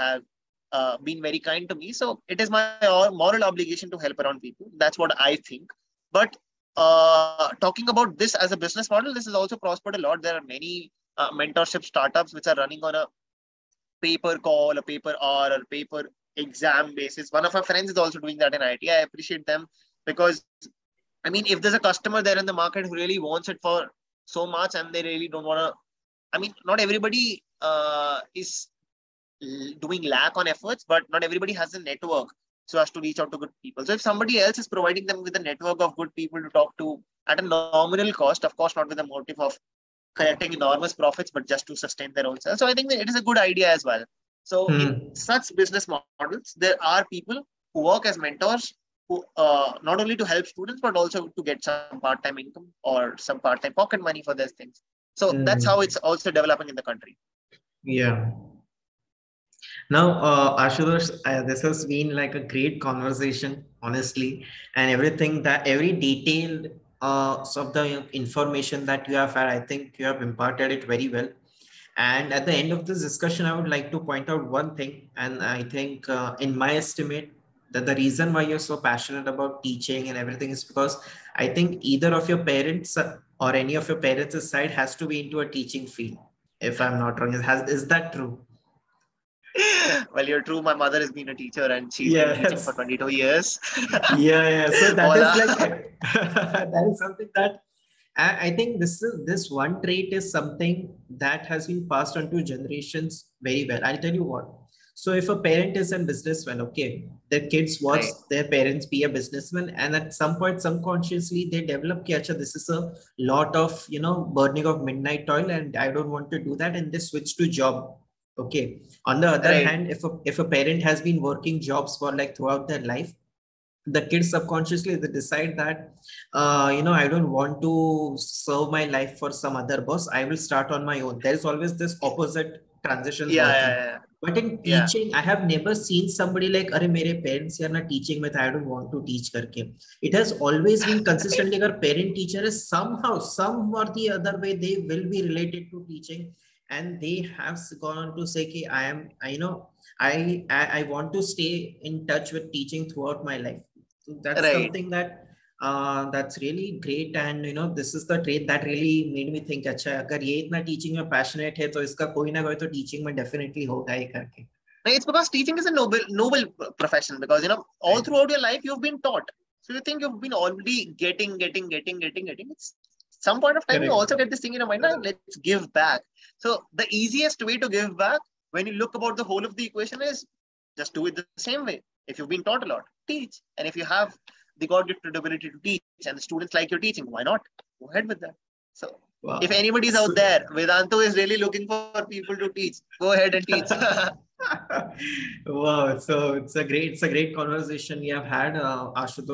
been very kind to me, so it is my moral obligation to help around people. That's what I think. But talking about this as a business model, this has also prospered a lot. There are many mentorship startups which are running on a paper call, a paper hour, or paper exam basis. One of our friends is also doing that in IIT. I appreciate them because I mean, if there's a customer there in the market who really wants it for so much and they really don't want to, I mean, not everybody is doing lack on efforts, but not everybody has a network so as to reach out to good people. So if somebody else is providing them with a network of good people to talk to at a nominal cost, of course, not with the motive of collecting enormous profits, but just to sustain their own self. So I think that it is a good idea as well. So in such business models, there are people who work as mentors who not only to help students, but also to get some part-time income or some part-time pocket money for these things. So that's how it's also developing in the country. Yeah. Now, Ashutosh, this has been like a great conversation, honestly, and every detailed of the information that you have had, I think you have imparted it very well. And at the end of this discussion, I would like to point out one thing, and I think, in my estimate, that the reason why you're so passionate about teaching and everything is because I think either of your parents or any of your parents' side has to be into a teaching field. If I'm not wrong, is that true? Well, you're true. My mother has been a teacher and she's been teaching for Yes. 22 years. Yeah. So that is Hola. like that is something that I think this one trait is something that has been passed on to generations very well. I'll tell you what. So if a parent is a businessman, okay, their kids watch Right. their parents be a businessman, and at some point, subconsciously, they develop, "Ki, acha, this is a lot of burning of midnight oil, and I don't want to do that," and they switch to job. Okay. On the other Right. hand, if a parent has been working jobs for like throughout their life, the kids subconsciously they decide that I don't want to serve my life for some other boss. I will start on my own. There's always this opposite transitions Yeah, working. yeah, But in yeah. teaching, I have never seen somebody like, "Arey, mere parents are not teaching me, I don't want to teach karke." It has always been consistently, agar parent teacher is somehow, some or the other way, they will be related to teaching, and they have gone on to say, "Ki, I am, I want to stay in touch with teaching throughout my life." So that's Right. something that that's really great, and this is the trait that really made me think, अच्छा अगर ये इतना teaching में passionate है तो इसका कोई ना कोई तो teaching में definitely होगा ही करके. It's because teaching is a noble profession because all Right. throughout your life you've been taught. So you think you've been already getting. It's some point of time you Correct. also get this thing in your mind. Let's give back. So the easiest way to give back when you look about the whole of the equation is just do it the same way. If you've been taught a lot, teach. And if you have the God-gifted ability to teach and the students like your teaching, why not? Go ahead with that. So if Wow. anybody's out there, Vedantu is really looking for people to teach. Go ahead and teach. Wow. So it's a great conversation we have had, Ashutosh.